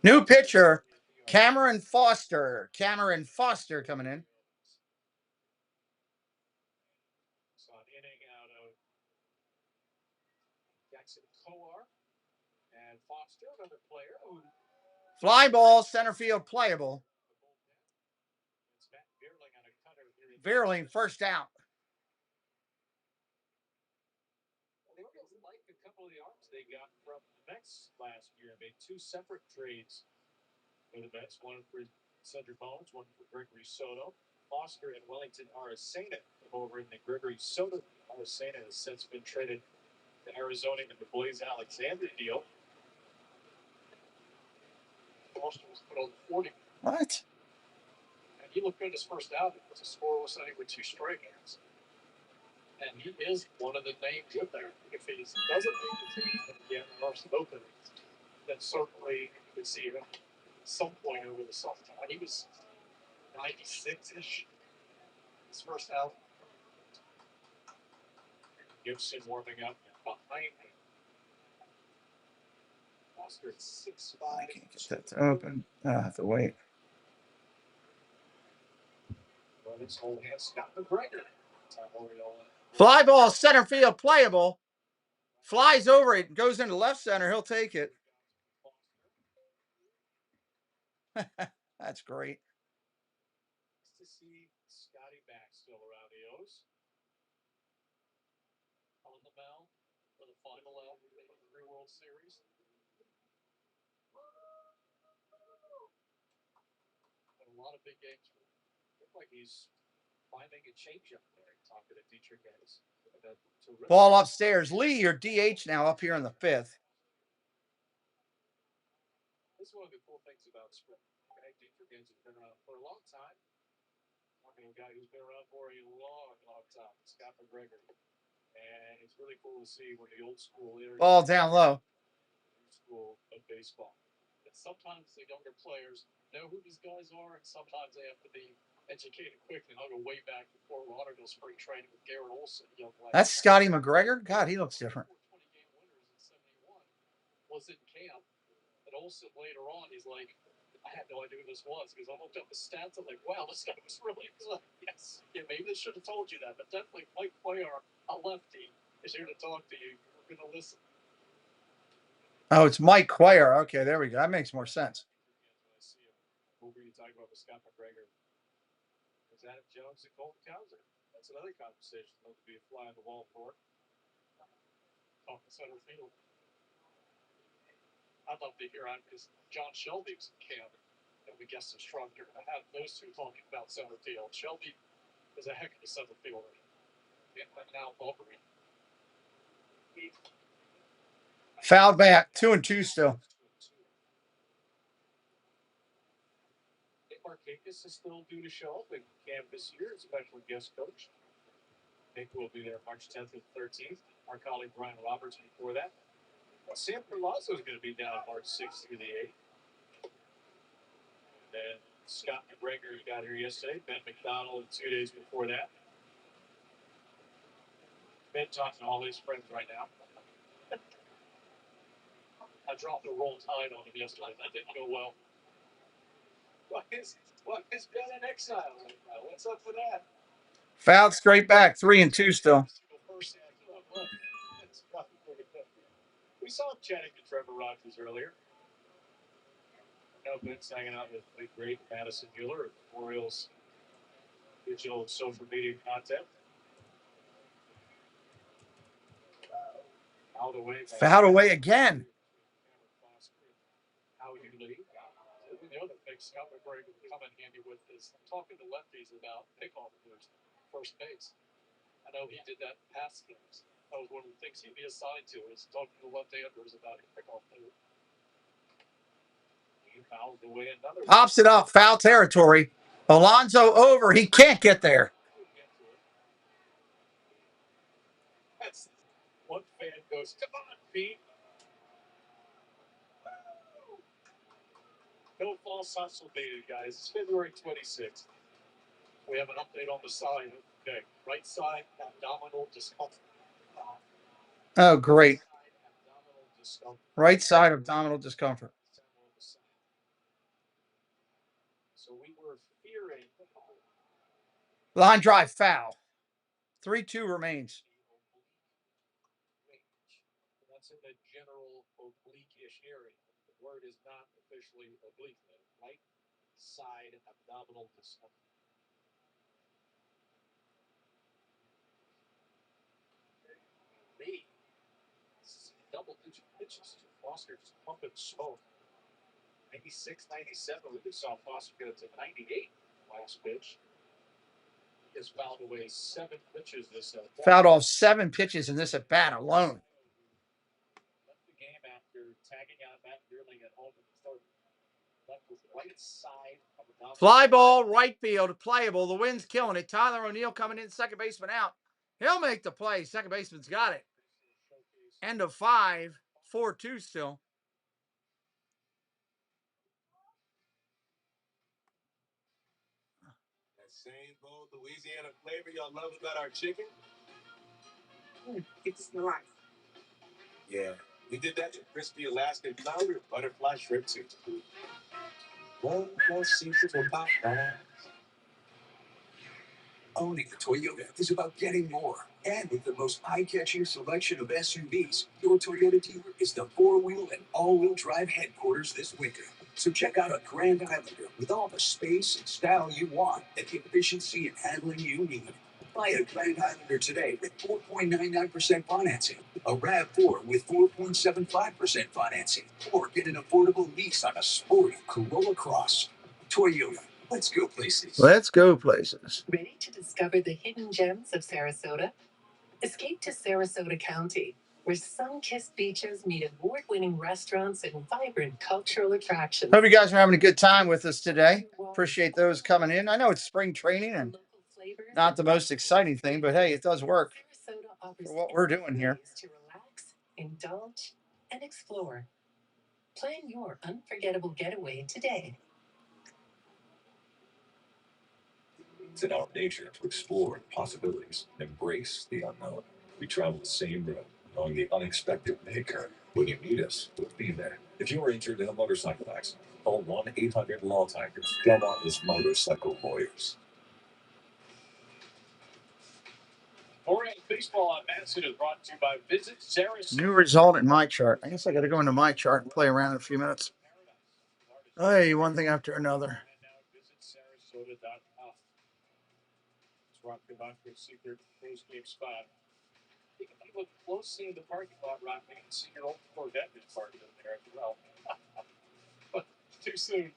New pitcher, Cameron Foster. Cameron Foster coming in. So an inning out of Jackson Coar and Foster, another player who Fly ball, center field, playable. Veerling, first out. The Orioles liked a couple of the arms they got from the Mets last year. Made two separate trades for the Mets. One for Cedric Mullins, one for Gregory Soto. Foster and Wellington Aracena over in the Gregory Soto. Aracena has since been traded to Arizona in the Blaze Alexander deal. Foster was put on 40. What? And he looked good his first outing. It was a scoreless inning with 2 strikeouts. And he is one of the names in there. If he doesn't make the team, again, there are some openings. Then certainly you could see him at some point over the summertime. He was 96-ish his first out. Gibson warming up behind him. Foster at 6'5". I can't get that to open. I have to wait. Well, this whole hand, Scott McGregor. Fly ball, center field, playable. Flies over it, goes into left center. He'll take it. That's great. To see Scotty back still around the O's. On the mound for the final out of the 3 World Series. And a lot of big games. Look like he's finding a change up there. Talking to Dietrich guys. Ball upstairs. Lee, your DH now up here in the 5th. This is one of the cool things about spring. Okay, Dietrich has been around for a long time. Talking to a guy who's been around for a long, long time, Scott McGregor. And it's really cool to see what the old school is. Ball down low. New school of baseball. And sometimes the younger players know who these guys are, and sometimes they have to be educated quickly. I'll go way back before Lauderdale spring training with Garrett Olson. That's Scotty McGregor? God, he looks different. 20-game winners in 71 was in camp. And Olson later on, he's like, I had no idea who this was because I looked up the stats. I'm like, wow, this guy was really good. Yes. Yeah, maybe they should have told you that, but definitely Mike Cuellar, a lefty, is here to talk to you. We're going to listen. Oh, it's Mike Cuellar. Okay, there we go. That makes more sense. What were you talking about with Scott McGregor? It's Adam Jones and Colton Cowser. That's another conversation that would be a fly on the wall for. Off the center field. I'd love to hear on because John Shelby's in camp and we guest instructor. I have those two talking about center field. Shelby is a heck of a center fielder. And now Bulgari. Foul back. 2-2 still. Nick Markakis is still due to show up in camp this year, especially guest coach. Nick will be there March 10th and 13th. Our colleague Brian Roberts before that. Sam Perlazzo is going to be down March 6th through the 8th. And then Scott McGregor got here yesterday. Ben McDonald 2 days before that. Ben talking to all his friends right now. I dropped a roll tide on him yesterday. That didn't go well. What is Ben in exile right now? What's up with that? Fouled straight back. 3-2 still. We saw him chatting to Trevor Rogers earlier. Now Ben's hanging out with the great Madison Mueller of Orioles digital and social media content. Fouled away again. How you lead. The other thing Scott McGregor would come in handy with is talking to lefties about pickoff moves, first base. I know he did that in past games. That was one of the things he'd be assigned to, is talking to left-handers about a pickoff move. He fouls away another. Pops it up. Foul territory. Alonso over. He can't get there. That's one fan goes, come on, Pete. No false hustle-baited, guys. It's February 26th. We have an update on the side. Okay, right side, abdominal discomfort. Oh, great. Right side abdominal discomfort. So we were fearing. Line drive foul. 3-2 remains. That's in the general oblique-ish area. word is not officially oblique. Right side abdominal discomfort. Me. Double-digit pitches. Foster's pumping smoke. 96, 97. We just saw Foster get it to 98 last pitch. He has fouled away 7 pitches this Fouled off 7 pitches in this at bat alone. Left the game after tagging out Matt Yearling at home in the third. Left with right side. Fly ball, right field, playable. The wind's killing it. Tyler O'Neill coming in, second baseman out. He'll make the play. Second baseman's got it. End of 5, 4-2 still. That same bold Louisiana flavor y'all love about our chicken? It's the life. Yeah, we did that to crispy Alaskan flounder, butterfly shrimp too. One plus seafood for pop. Owning a Toyota is about getting more. And with the most eye-catching selection of SUVs, your Toyota dealer is the four-wheel and all-wheel drive headquarters this winter. So check out a Grand Highlander with all the space and style you want and the efficiency and handling you need. Buy a Grand Highlander today with 4.99% financing, a RAV4 with 4.75% financing, or get an affordable lease on a sporty Corolla Cross. Toyota. Let's go places. Let's go places. Ready to discover the hidden gems of Sarasota? Escape to Sarasota County, where sun-kissed beaches meet award-winning restaurants and vibrant cultural attractions. Hope you guys are having a good time with us today. Appreciate those coming in. I know it's spring training and not the most exciting thing, but hey, it does work for what we're doing here. To relax, indulge, and explore. Plan your unforgettable getaway today. It's in our nature to explore possibilities and embrace the unknown. We travel the same road, knowing the unexpected may occur. When you need us, we'll be there. If you are injured in a motorcycle accident, call 1-800-LAW-TIGERS. Delmarva's Motorcycle Warriors. Orioles baseball on Madison is brought to you by Visit Sarasota. New result in my chart. I guess I got to go into my chart and play around in a few minutes. Hey, one thing after another. And now visit Sarasota.com. It's Rock the Bunker's secret post-game spot. If you look closely in the parking lot, Rock, you can see your old Corvette is parked in there as well. But too soon.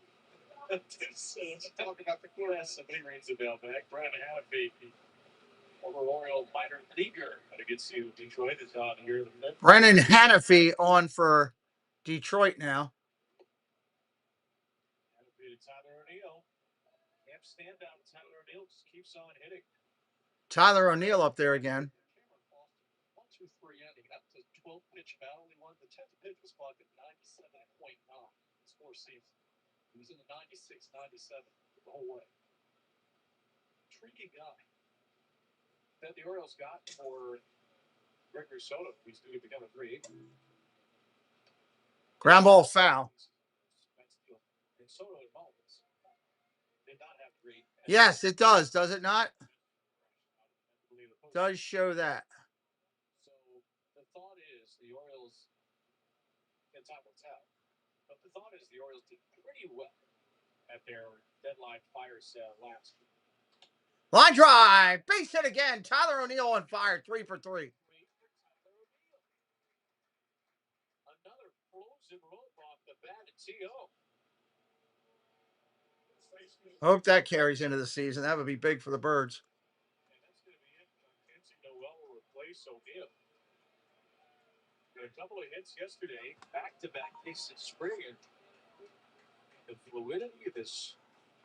Too soon. Talking about the class. Somebody rings the bell back. Brad Hannafy, former Oriole minor leaguer, against you. Detroit is on here. Brennan Hannafy on for Detroit now. Hannafy to Tyler O'Neill. Camp standout. Tyler O'Neill just keeps on hitting. Tyler O'Neill up there again. 1, 2, 3 inning. That was a 12-pitch battle. He won the 10th pitch was clocked at 97.9. His 4 seasons. He was in the 96, 97 the whole way. Intriguing guy. That the Orioles got for Gregory Soto. He's due to become a free agent. Ground ball foul. And Soto and Mullins did not have great. Yes, it does it not? Does show that. So the thought is the Orioles, and time will tell, but the thought is the Orioles did pretty well at their deadline fire sale last week. Line drive. Base hit again. Tyler O'Neill on fire. 3 for 3. Another frozen rope off the bat at T.O. Hope that carries into the season. That would be big for the Birds. And that's going to be it. Nancy Noel will replace O'Neill. Got a couple of hits yesterday. Back-to-back hits in spring. And the fluidity of this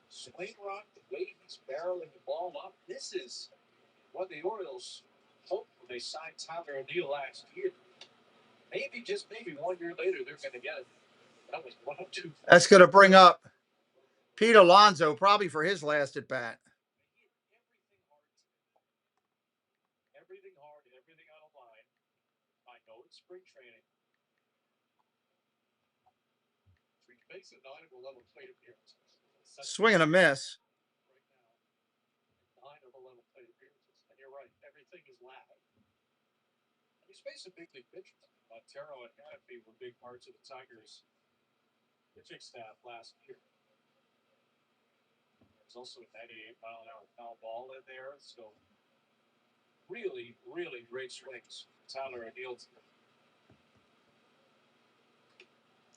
swing rock, the way he's barreling the ball up. This is what the Orioles hoped when they signed Tyler O'Neill last year. Maybe, just maybe 1 year later, they're going to get it. That was 102. That's going to bring up Pete Alonso probably for his last at bat. Everything hard, everything on a line. I know it's spring training. Three base at 9 of 11 plate appearances. Swing and a miss. Right now, 9 of 11 plate appearances. And you're right, everything is loud. And he's facing big league pitchers. Montero and Hannafy were big parts of the Tigers' pitching staff last year. There's also a 98-mile-an-hour foul ball in there. So really, really great swings. Tyler O'Neill.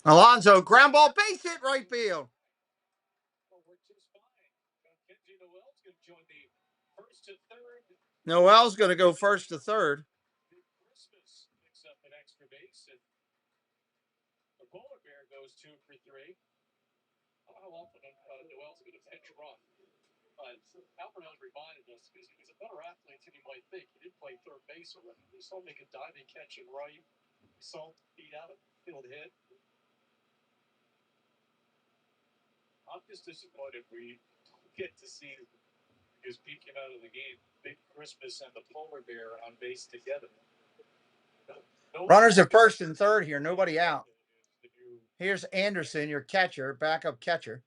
Alonso, ground ball, base hit, right field. Noel's going to go first to third. Christmas picks up an extra base, and the polar bear goes 2 for 3. I don't know how often Noel's going to pitch run. But Alfredo's reminded us because he's a better athlete than you might think. He did play third base already. We saw him make a diving catch in right. We saw him beat out a field hit. I'm just disappointed we get to see his peeking out of the game. Big Christmas and the polar bear on base together. Runners at first and third here. Nobody out. Here's Anderson, your catcher, backup catcher.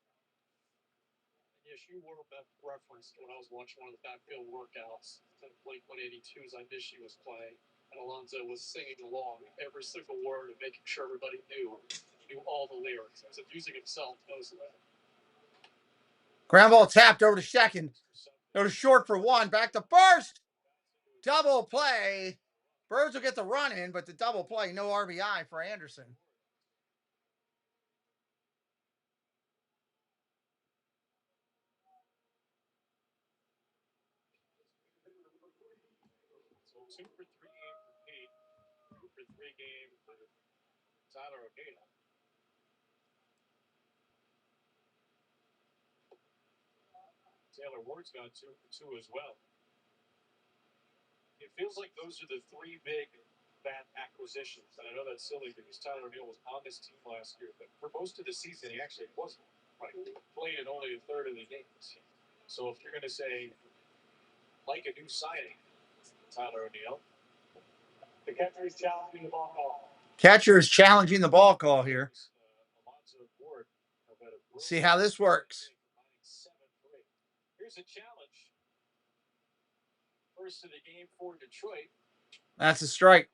Yes, you were referenced when I was watching one of the backfield workouts. Blink 182's I Miss You was playing. And Alonso was singing along every single word and making sure everybody knew all the lyrics. He was abusing himself most of that. Ground ball tapped over to second. Go to short for one. Back to first. Double play. Birds will get the run in, but the double play, no RBI for Anderson. So 2 for 3 game for Pete. 2 for 3 game for Tyler O'Neill. Taylor Ward's got 2 for 2 as well. It feels like those are the 3 big bat acquisitions. And I know that's silly because Tyler O'Neill was on this team last year, but for most of the season, he actually wasn't. Right? He played in only a third of the games. So if you're going to say, like a new signing, Tyler O'Neill, the catcher is challenging the ball call. Catcher is challenging the ball call here. See how this works. Here's a challenge. First of the game for Detroit. That's a strike.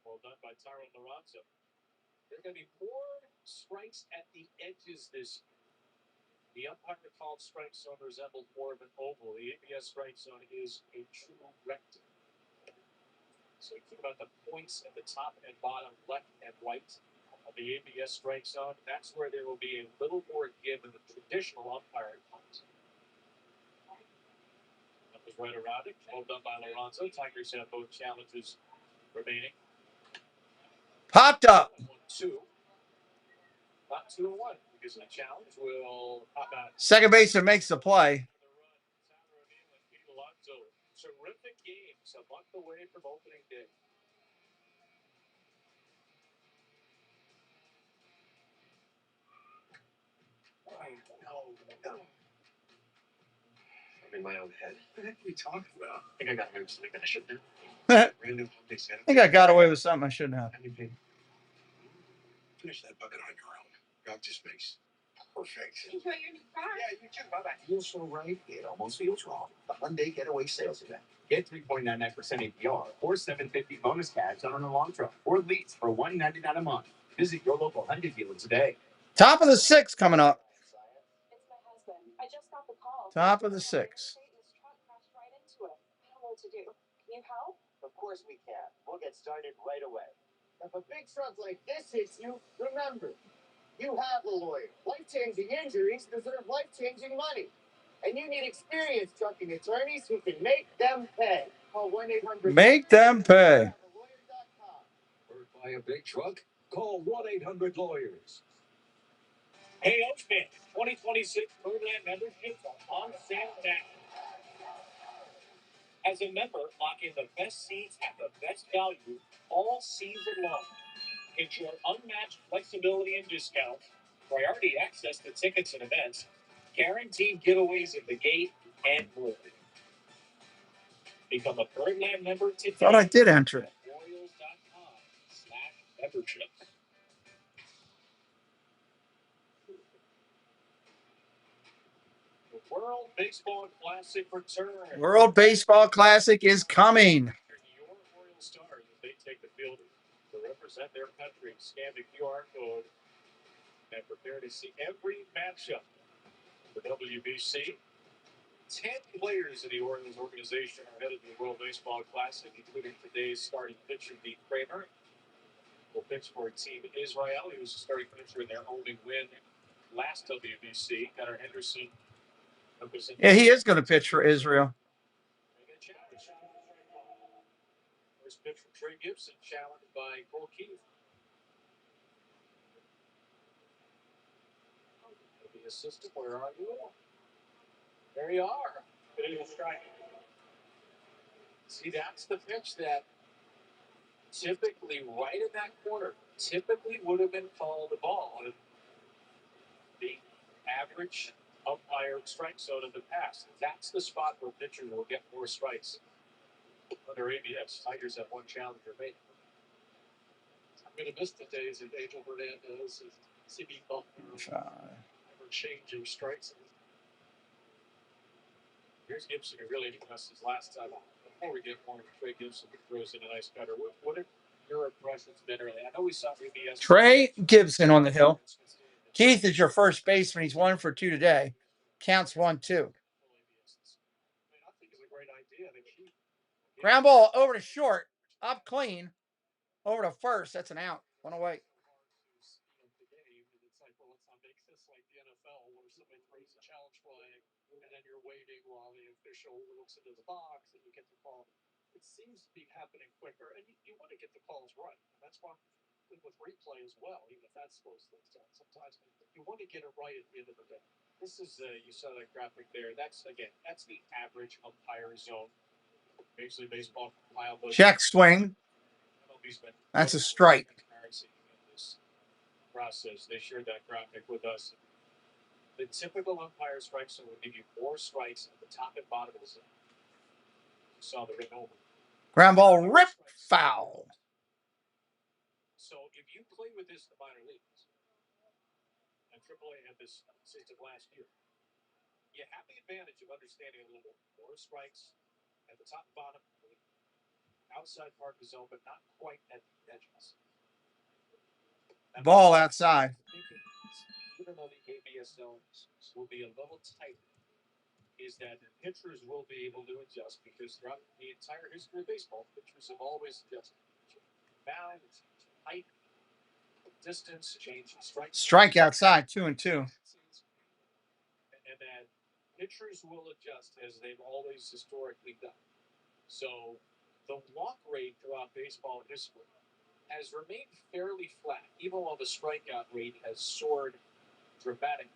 Well done by Tyrone Lorenzo. There are going to be 4 strikes at the edges this year. The umpire called strike zone resembled more of an oval. The ABS strike zone is a true rectangle. So you think about the points at the top and bottom, left and right of the ABS strike zone. That's where there will be a little more give in the traditional umpiring calls. That was right around it. Well done by Lorenzo. Tigers have both challenges remaining. Popped up. 1-2. Not 2-1 because the challenge will pop out. Second baseman makes the play. Terrific games a month away from opening day. I'm in my own head. What the heck are you talking about? I think I got away with something that I shouldn't have. Random I think I got away with something I shouldn't have. Finish that bucket on your own. Rock just makes perfect. Enjoy your new car. Yeah, you too. Bye-bye. Feels so right, it almost feels wrong. The Hyundai Getaway Sales Event. Get 3.99% APR or $750 bonus cash on an Elantra or lease for $199 a month. Visit your local Hyundai dealer today. Top of the 6th coming up. It's my husband. I just got the call. Top of the 6th. This truck crashed right into it. I don't know what to do. Can you help? Of course we can. We'll get started right away. If a big truck like this hits you, remember, you have a lawyer. Life-changing injuries deserve life-changing money. And you need experienced trucking attorneys who can make them pay. Call 1-800. Make them pay. Hurt by a big truck? Call 1-800-LAWYERS. Hey, Oakman, 2026 Birdland memberships are on sale now. As a member, lock in the best seats at the best value all season long. Enjoy unmatched flexibility and discounts, priority access to tickets and events, guaranteed giveaways at the gate, and more. Become a Birdland member today. Thought I did enter it. Orioles.com/memberships. The World Baseball Classic returns. World Baseball Classic is coming. Your Orioles stars as they take the field wherever represent their country. Scan the QR code and prepare to see every matchup for WBC. 10 players in the Orioles organization are headed to the World Baseball Classic, including today's starting pitcher, Dean Kramer. Will pitch for Team Israel. He was the starting pitcher in their only win last WBC. Gunnar Henderson. Yeah, he is going to pitch for Israel. First pitch from Trey Gibson, challenged by Cole Keith. The assistant, where are you? There you are. Strike. See, that's the pitch that typically right in that corner typically would have been called a ball. And the average umpire strike zone in the past. That's the spot where pitchers will get more strikes. Under ABS, Tigers have one challenger made. I'm going to miss the days of Angel Hernandez and CB Butler ever changing strikes. Here's Gibson, who really impressed his last time. Before we get more, Trey Gibson throws in a nice cutter. What have your impressions been early? I know we saw ABS. Trey Gibson on the hill. Keith is your first baseman. He's 1 for 2 today. Counts 1-2. I think it's a great idea. Ground ball over to short. Up clean. Over to first. That's an out. 1 away. It's like, well, let's not make this like the NFL where somebody throws a challenge flag and then you're waiting while the official looks into the box and you get the call. It seems to be happening quicker, and you want to get the calls right. That's why with replay as well, even if that slows things down. Sometimes you want to get it right at the end of the day. This is you saw that graphic there. That's the average umpire zone. Major League Baseball compiled those. Check swing. That's a strike. Process. They shared that graphic with us. The typical umpire strike zone will give you 4 strikes at the top and bottom of the zone. You saw the ring over. Ground ball rip foul. So if you play with this in the minor leagues, and AAA had this system last year, you have the advantage of understanding a little bit more strikes at the top and bottom, outside part of the zone, but not quite at the edges. Ball outside. Even though the ABS zones will be a little tighter, is that the pitchers will be able to adjust because throughout the entire history of baseball, pitchers have always adjusted. Balance, height, distance, change strike. Strike outside, 2-2. And then pitchers will adjust as they've always historically done. So the walk rate throughout baseball history has remained fairly flat, even while the strikeout rate has soared dramatically.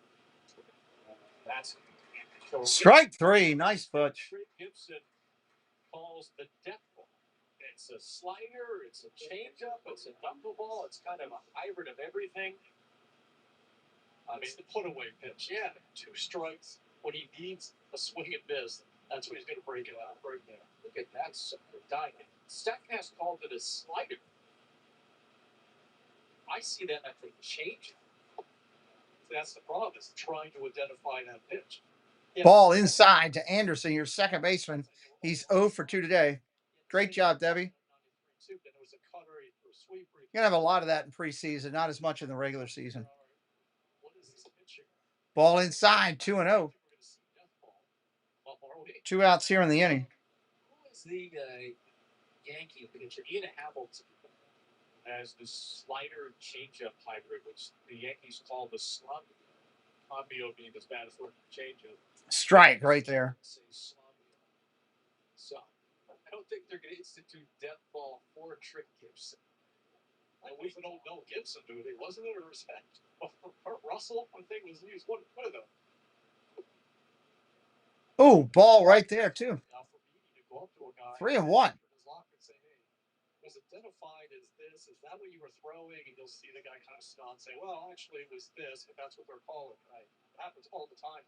That's strike 3. Nice pitch. Gibson calls the death ball. It's a slider, it's a changeup, it's a knuckleball, it's kind of a hybrid of everything. I mean, the put away pitch. Yeah, 2 strikes when he needs a swing and miss. That's when he's going to break it out right there. Look at that sucker dying. Statcast called it a slider. I see that at the change. That's the problem, is trying to identify that pitch. Yeah. Ball inside to Anderson, your second baseman. He's 0 for 2 today. Great job, Debbie. You're going to have a lot of that in preseason, not as much in the regular season. Ball inside, 2-0. 2 outs here in the inning. Who is the Yankee pitcher? Ian Hamilton as the slider changeup hybrid, which the Yankees call the slump. Fabio being as bad as the changeup. Strike right there. So I don't think they're going to institute death ball for Trick Gibson. We don't know Gibson, do they? Wasn't it, or was that Russell? One thing was used. One of them. Oh, ball right there too. 3-1. Was identified as this? Is that what you were throwing? And you'll see the guy kind of snod and say, "Well, actually, it was this. If that's what they're calling, right? It happens all the time."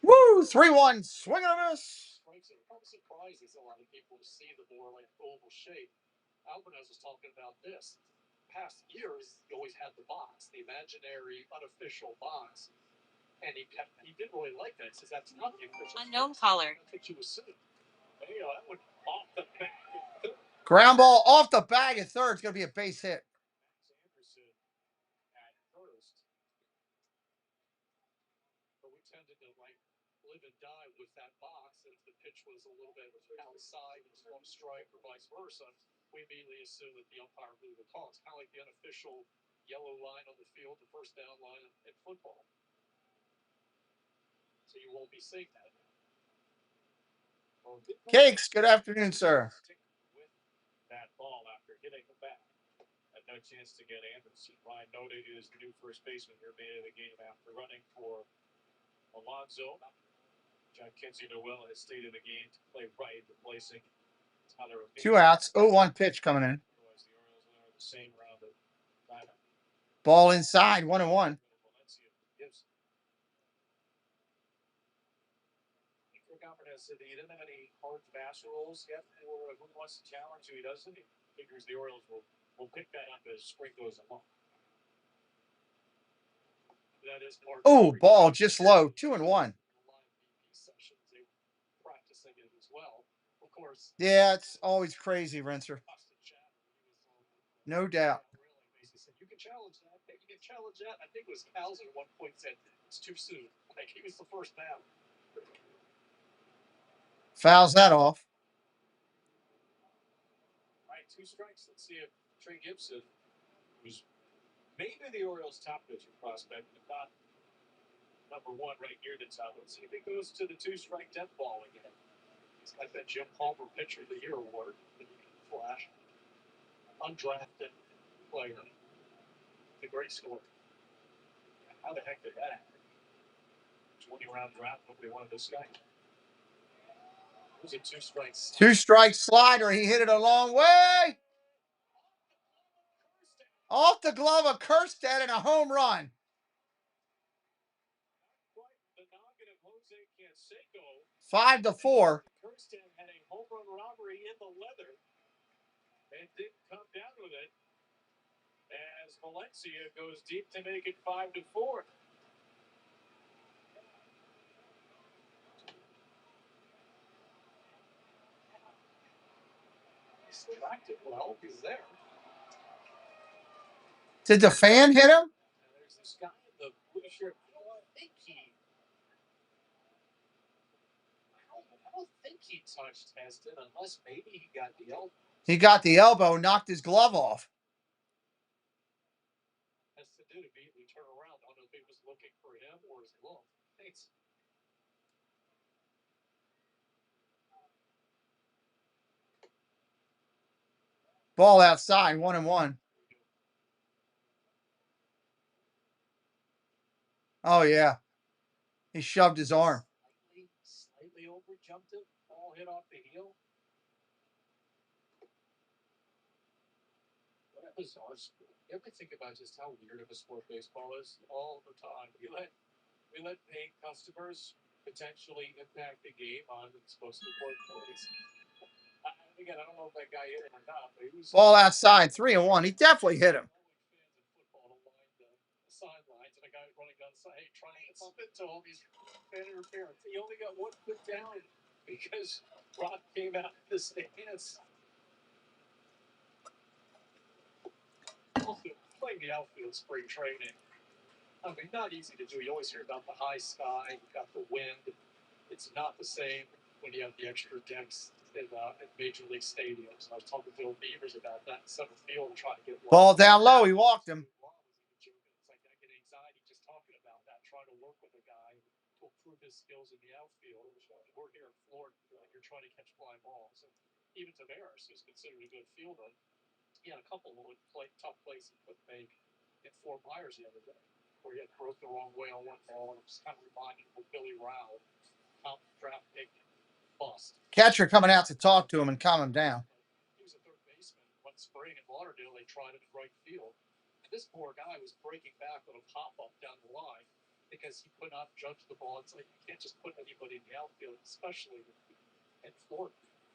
Woo! 3-1. Swing and a miss. I'm surprised there's a lot of people who see the more like oval shape. Alvarez was talking about this. Past years, he always had the box, the imaginary, unofficial box. And he didn't really like that. He says that's not the official. Unknown caller. That's what you assume. That went off the back. Ground ball off the bag at third. It's going to be a base hit. Anderson at first. But we tended to live and die with that box. If the pitch was a little bit outside and one strike or vice versa, we immediately assume that the umpire blew the call. It's kind of like the unofficial yellow line on the field, the first down line in football. So you won't be seeing that. Cakes, good afternoon, sir. With that ball after hitting the bat. Had no chance to get Anderson. Ryan noted his new first baseman here made it a game after running for Alonso. John Kinsey Noel has stayed in the game to play right, replacing Tyler. 2 outs. 0-1 pitch coming in. Otherwise, the Orioles are the same round of lineup. Ball inside. 1-1. Said he didn't have any hard fast rules yet for who wants to challenge, who he doesn't. He figures the Orioles will pick that up as spring goes along. That is part. Oh, ball just low. 2-1. Sessions they practicing it as well. Of course. Yeah, it's always crazy, Rinser. No doubt. You can challenge that. You can challenge that. I think it was Cal's at one point said it's too soon. Like he was the first man. Fouls that off. All right, 2 strikes. Let's see if Trey Gibson, who's maybe the Orioles' top pitching prospect, if not number 1 right here to top. Let's see if he goes to the 2-strike death ball again. He's got that Jim Palmer Pitcher of the Year award. Flash. Undrafted player. The great score. How the heck did that happen? 20-round draft. Nobody wanted this guy. Those are 2 strikes. 2-strike slider. He hit it a long way. Off the glove of Kirstead and a home run. 5-4. Kirstead had a home run robbery in the leather and didn't come down with it as Valencia goes deep to make it 5-4. He's acted well. He's there. Did the fan hit him? And there's this guy in the blue shirt. I don't think he touched Heston unless maybe he got the elbow. He got the elbow, knocked his glove off. Heston did immediately turn around. I don't know if he was looking for him or his glove. Thanks. Ball outside, 1-1. Oh, yeah. He shoved his arm. Slightly over jumped it. Ball hit off the heel. That was awesome. You ever think about just how weird of a sport baseball is all the time? We let paying customers potentially impact the game on its most important plays. Again, I don't know if that guy hit him or not, but he was Ball outside, 3-1. He definitely hit him. Sidelines and a guy running down the side trying to spit to all these fan interference. He only got 1 foot down because Rock came out of the stands. Also, playing the outfield spring training. I mean, not easy to do. You always hear about the high sky, you got the wind. It's not the same when you have the extra decks in major league stadiums. I was talking to Bill Beavers about that in center field and trying to get Ball down low. He walked him. It's like I get anxiety just talking about that, trying to work with a guy to improve his skills in the outfield. We're here in Florida, you're trying to catch fly balls. And even Tavares, who's considered a good fielder, he had a couple of tough plays he couldn't make in Fort Myers the other day, where he had broke the wrong way on 1 ball, and it was kind of reminding of Billy Rao, top draft pick bust. Catcher coming out to talk to him and calm him down. He was a third baseman one spring in Lauderdale. They tried him in right field. And this poor guy was breaking back on a pop-up down the line because he could not judge the ball. It's like you can't just put anybody in the outfield, especially in Florida.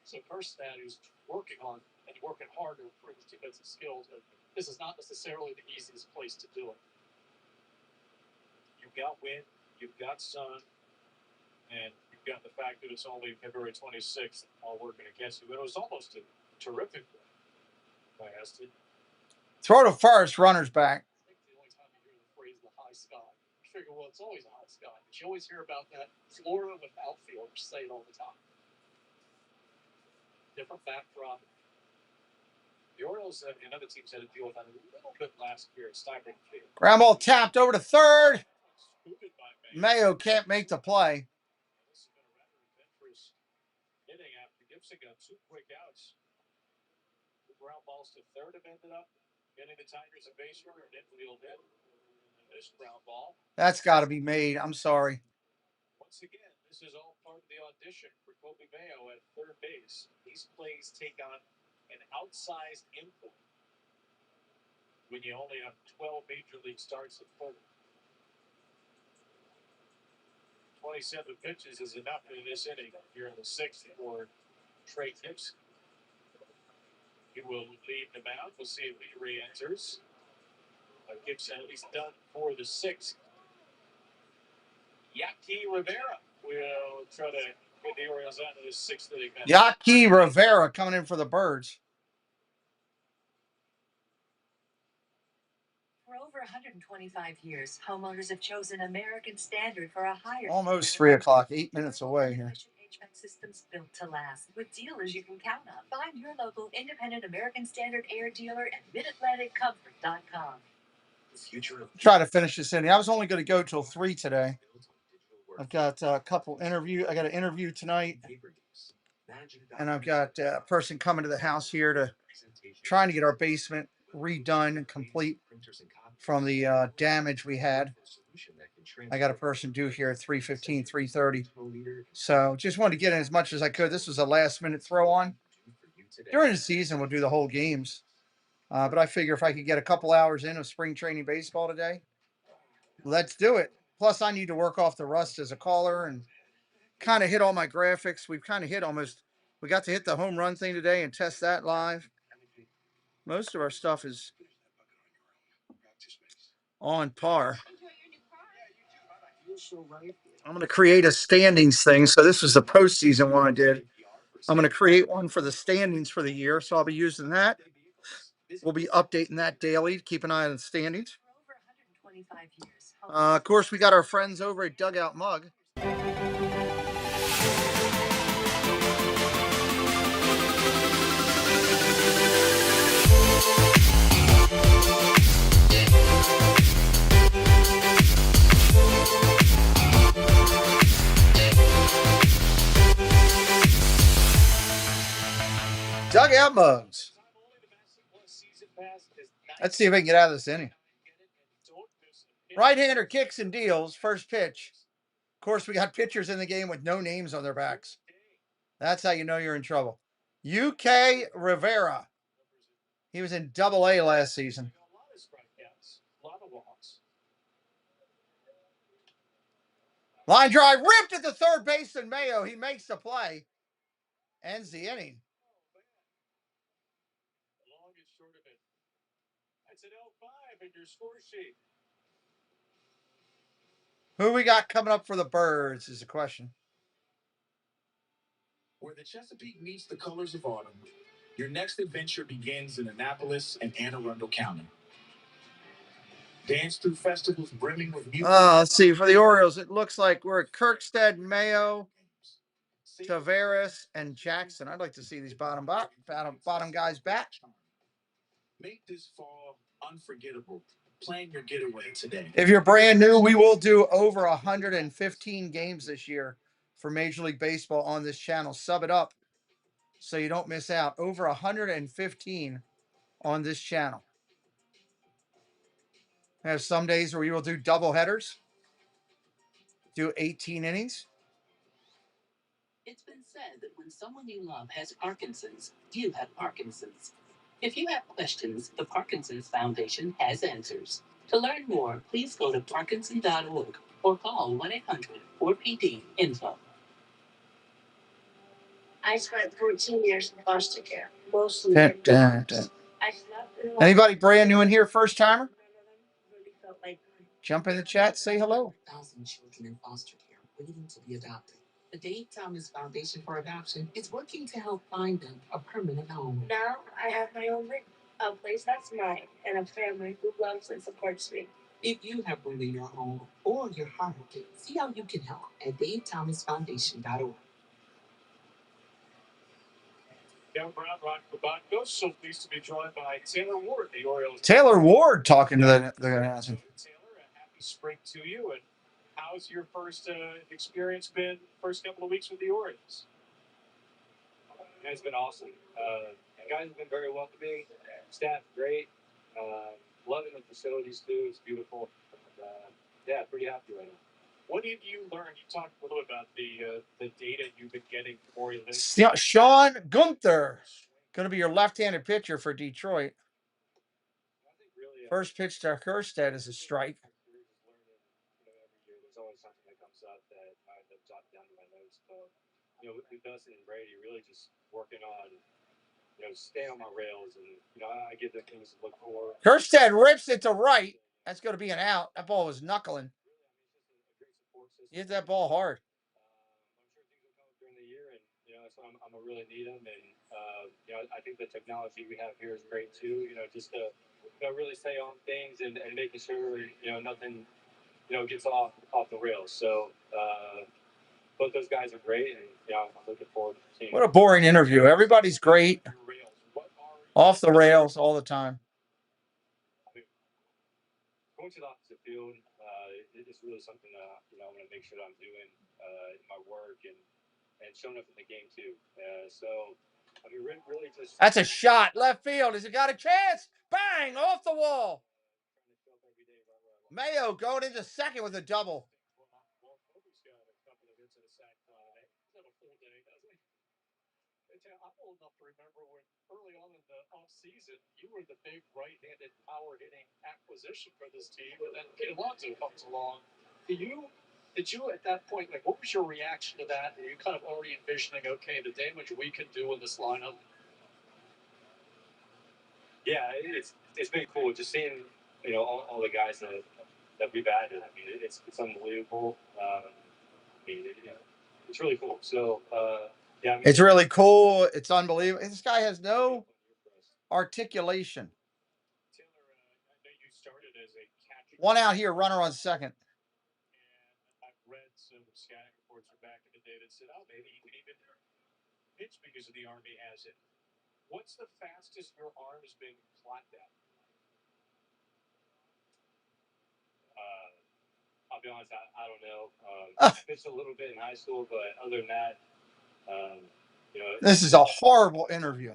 So Kirstead, who's working on and working hard to improve his defensive skills, but this is not necessarily the easiest place to do it. You've got wind, you've got sun, and you've got the fact that it's only February 26th, all working against you. But it was almost a terrific by Eston. Throw to first, runner's back. The only time you hear the phrase the high sky. You figure, well, it's always a high sky. But you always hear about that Florida with outfielders say it all the time. Different backdrop. The Orioles and other teams had to deal with that a little bit last year at Steinbrenner Field. Ground ball tapped over to third. Scooted by Mayo can't make the play. This has been a rather adventurous inning after Gibson got 2 quick outs. The ground balls to third have ended up getting the Tigers a base runner and infield hit. And this ground ball. That's got to be made. I'm sorry. Once again, this is all part of the audition for Kobe Mayo at third base. These plays take on an outsized input when you only have 12 major league starts at third. 27 pitches is enough in this inning here in the 6th for Trey Gibson. He will leave the mound. We'll see if he re-enters. Gibson at least done for the 6th. Yaki Rivera will try to get the Orioles out of this 6th inning. Yaki Rivera coming in for the Birds. For over 125 years, homeowners have chosen American Standard for a higher. Almost 3 o'clock, 8 minutes away here. HVAC systems built to last with dealers you can count on. Find your local independent American Standard air dealer at MidAtlanticComfort.com. Try to finish this inning. I was only going to go till 3 today. I've got a couple interview. I got an interview tonight, and I've got a person coming to the house here to trying to get our basement redone and complete from the damage we had. I got a person due here at 3:15, 3:30. So just wanted to get in as much as I could. This was a last minute throw on. During the season, we'll do the whole games. But I figure if I could get a couple hours in of spring training baseball today, let's do it. Plus, I need to work off the rust as a caller and kind of hit all my graphics. We've kind of hit almost, we got to hit the home run thing today and test that live. Most of our stuff is on par. I'm going to create a standings thing. So this was the postseason one I did. I'm going to create one for the standings for the year. So I'll be using that. We'll be updating that daily. Keep an eye on the standings. Of course, we got our friends over at Dugout Mug. Dugout Mugs. Let's see if we can get out of this inning. Right-hander kicks and deals. First pitch. Of course, we got pitchers in the game with no names on their backs. That's how you know you're in trouble. UK Rivera. He was in Double-A last season. Line drive ripped at the third baseman Mayo. He makes the play. Ends the inning. Long and short of it. That's an L5 in your score sheet. Who we got coming up for the Birds is the question. Where the Chesapeake meets the colors of autumn, your next adventure begins in Annapolis and Anne Arundel County. Dance through festivals brimming with music. Let's see. For the Orioles, it looks like we're at Kirkstead, Mayo, Tavares, and Jackson. I'd like to see these bottom guys back. Make this fall unforgettable. Plan your getaway today. If you're brand new, we will do over 115 games this year for Major League Baseball on this channel. Sub it up so you don't miss out. Over 115 on this channel. We have some days where we will do double headers, do 18 innings. It's been said that when someone you love has Parkinson's, you have Parkinson's. If you have questions, the Parkinson's Foundation has answers. To learn more, please go to parkinson.org or call 1-800-4PD-INFO. I spent 14 years in foster care, mostly. Anybody brand new in here, first timer? Jump in the chat, say hello. 1,000 children in foster care waiting to be adopted. The Dave Thomas Foundation for Adoption is working to help find them a permanent home. Now I have my own room, a place that's mine, and a family who loves and supports me. If you have room in your home or your heart, see how you can help at DaveThomasFoundation.org. Kevin Brown, Ron Kubatko, so pleased to be joined by Taylor Ward, the Orioles. Taylor Ward talking to the announcer. Taylor, a happy spring to you, and how's your first experience been? First couple of weeks with the Orioles. It's been awesome. The guys have been very welcoming. Staff great. Loving the facilities too. It's beautiful. Yeah, pretty happy right now. What have you learned? You talked a little about the data you've been getting for you. Sean Gunther, going to be your left-handed pitcher for Detroit. First pitch to Kerstead is a strike. There's always something that comes up that I end up jotting down in my notes. But with Dustin and Brady, really just working on staying on my rails, and I give them things to look for. Kerstead rips it to right. That's going to be an out. That ball was knuckling. He hit that ball hard. I'm sure things will come up during the year, and that's what I'm gonna really need them. And I think the technology we have here is great too. Just to really stay on things and making sure nothing gets off the rails. So both those guys are great, and I'm looking forward to seeing. What a boring interview. Everybody's great. Off the rails all the time. Going to the opposite field is really something that I want to make sure that I'm doing in my work and showing up in the game too. So I mean, really just. That's a shot. Left field. Has it got a chance? Bang! Off the wall. Mayo going into second with a double. I'm old enough to remember when early on in the offseason, you were the big right-handed power hitting acquisition for this team, and then Pete Alonso comes along. Did you at that point, what was your reaction to that? Were you kind of already envisioning, okay, the damage we can do in this lineup? Yeah, it's been cool just seeing all the guys that we've added. I mean, it's unbelievable. It's really cool. So yeah, I mean, it's really cool. It's unbelievable. This guy has no articulation. One out here, runner on second. I've read some scouting reports from back in the day that said, oh, maybe he can even pitch because of the arm he has it. What's the fastest your arm has been clapped at? I'll be honest, I don't know. I pitched a little bit in high school, but other than that, this is a horrible interview.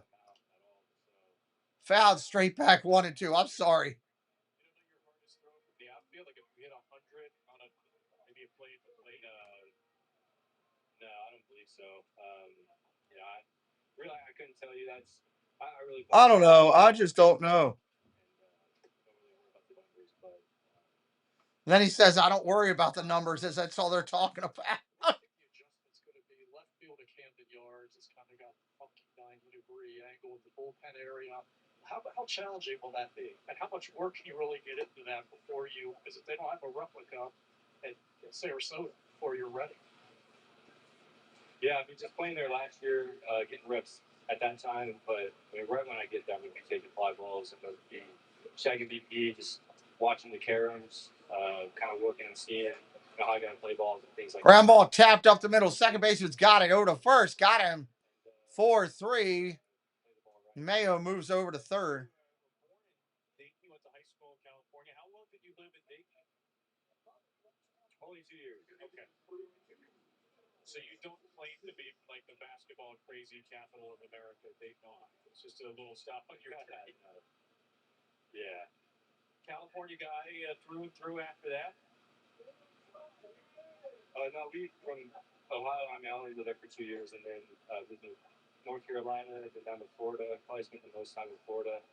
Fouled straight back 1 and 2. I'm sorry. No, I don't believe so. I couldn't tell you. I don't know. I just don't know. Then he says, I don't worry about the numbers, as that's all they're talking about. Left field at Camden Yards. It's kind of got a funky 90-degree angle in the bullpen area. How challenging will that be? And how much work can you really get into that before you, because if they don't have a replica at Sarasota before you're ready? Yeah, I mean, just playing there last year, getting reps at that time, but right when I get there, I'm going to be taking fly balls and going to be shagging BP, just watching the caroms, kind of working and seeing how I got to play balls and things like Ground ball tapped up the middle. Second baseman's got it. Over to first. Got him. 4-3. Mayo moves over to third. You went to high school in California. How long did you live in Dayton? Only 2 years. Okay. So you don't claim to be like the basketball crazy capital of America, Dayton. It's just a little stop on your head. Yeah. California guy through and through after that? No, we from Ohio. I mean, I only lived there for 2 years, and then lived in North Carolina, then down to Florida. Probably spent the most time in Florida.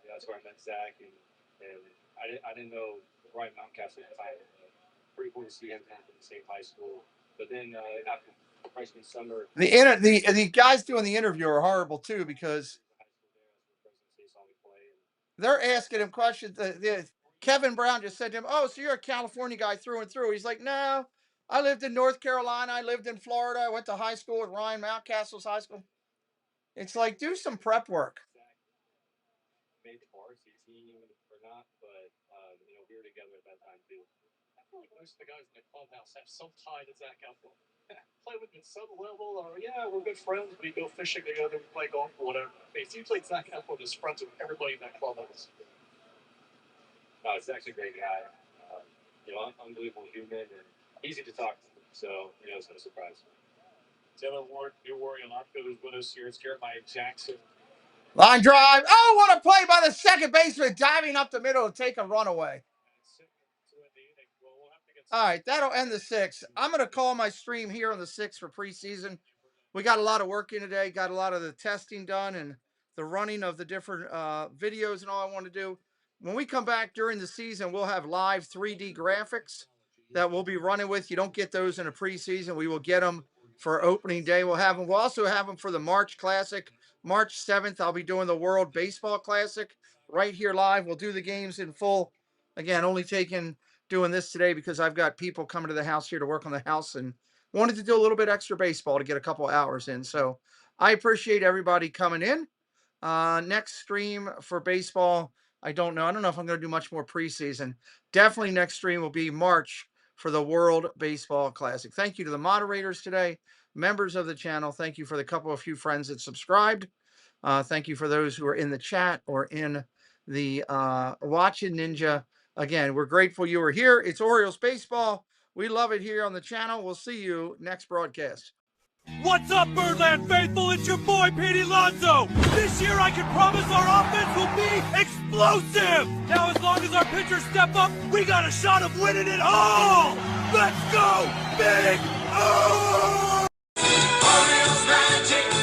That's where I met Zach, and I didn't know Ryan Mountcastle at the time. Pretty cool to see him in the same high school. But then after freshman summer, the guys doing the interview are horrible too, because they're asking him questions. Kevin Brown just said to him, "Oh, so you're a California guy through and through?" He's like, "No, I lived in North Carolina. I lived in Florida. I went to high school with Ryan Mountcastle's high school. It's like, do some prep work. Made the varsity team or not, but you know, we were together at that time too. I feel like most of the guys in the clubhouse have some tie to Zach Eflin. Play with him at some level, or yeah, we're good friends. We go fishing together, we play golf, or whatever. It seems like Zach Eflin is friends with everybody in that clubhouse. Zach's a great guy. You know, unbelievable human and easy to talk to. So, you know, it's no surprise. Taylor Ward, new Oriole outfielder, is with us here. It's Jeremiah Jackson. Line drive. Oh, what a play by the second baseman, diving up the middle to take a runaway. All right, that'll end the 6th. I'm going to call my stream here on the 6th for preseason. We got a lot of work in today, got a lot of the testing done and the running of the different videos and all I want to do. When we come back during the season, we'll have live 3D graphics that we'll be running with. You don't get those in a preseason. We will get them for opening day. We'll have them. We'll also have them for the March Classic. March 7th, I'll be doing the World Baseball Classic right here live. We'll do the games in full. Again, only doing this today because I've got people coming to the house here to work on the house and wanted to do a little bit extra baseball to get a couple hours in. So I appreciate everybody coming in. Next stream for baseball, I don't know. I don't know if I'm going to do much more preseason. Definitely next stream will be March for the World Baseball Classic. Thank you to the moderators today, members of the channel. Thank you for the few friends that subscribed. Thank you for those who are in the chat or in the watching Ninja. Again, we're grateful you were here. It's Orioles baseball. We love it here on the channel. We'll see you next broadcast. What's up, Birdland faithful? It's your boy, Pete Alonso. This year, I can promise our offense will be explosive. Now, as long as our pitchers step up, we got a shot of winning it all. Let's go, Big O! Orioles magic.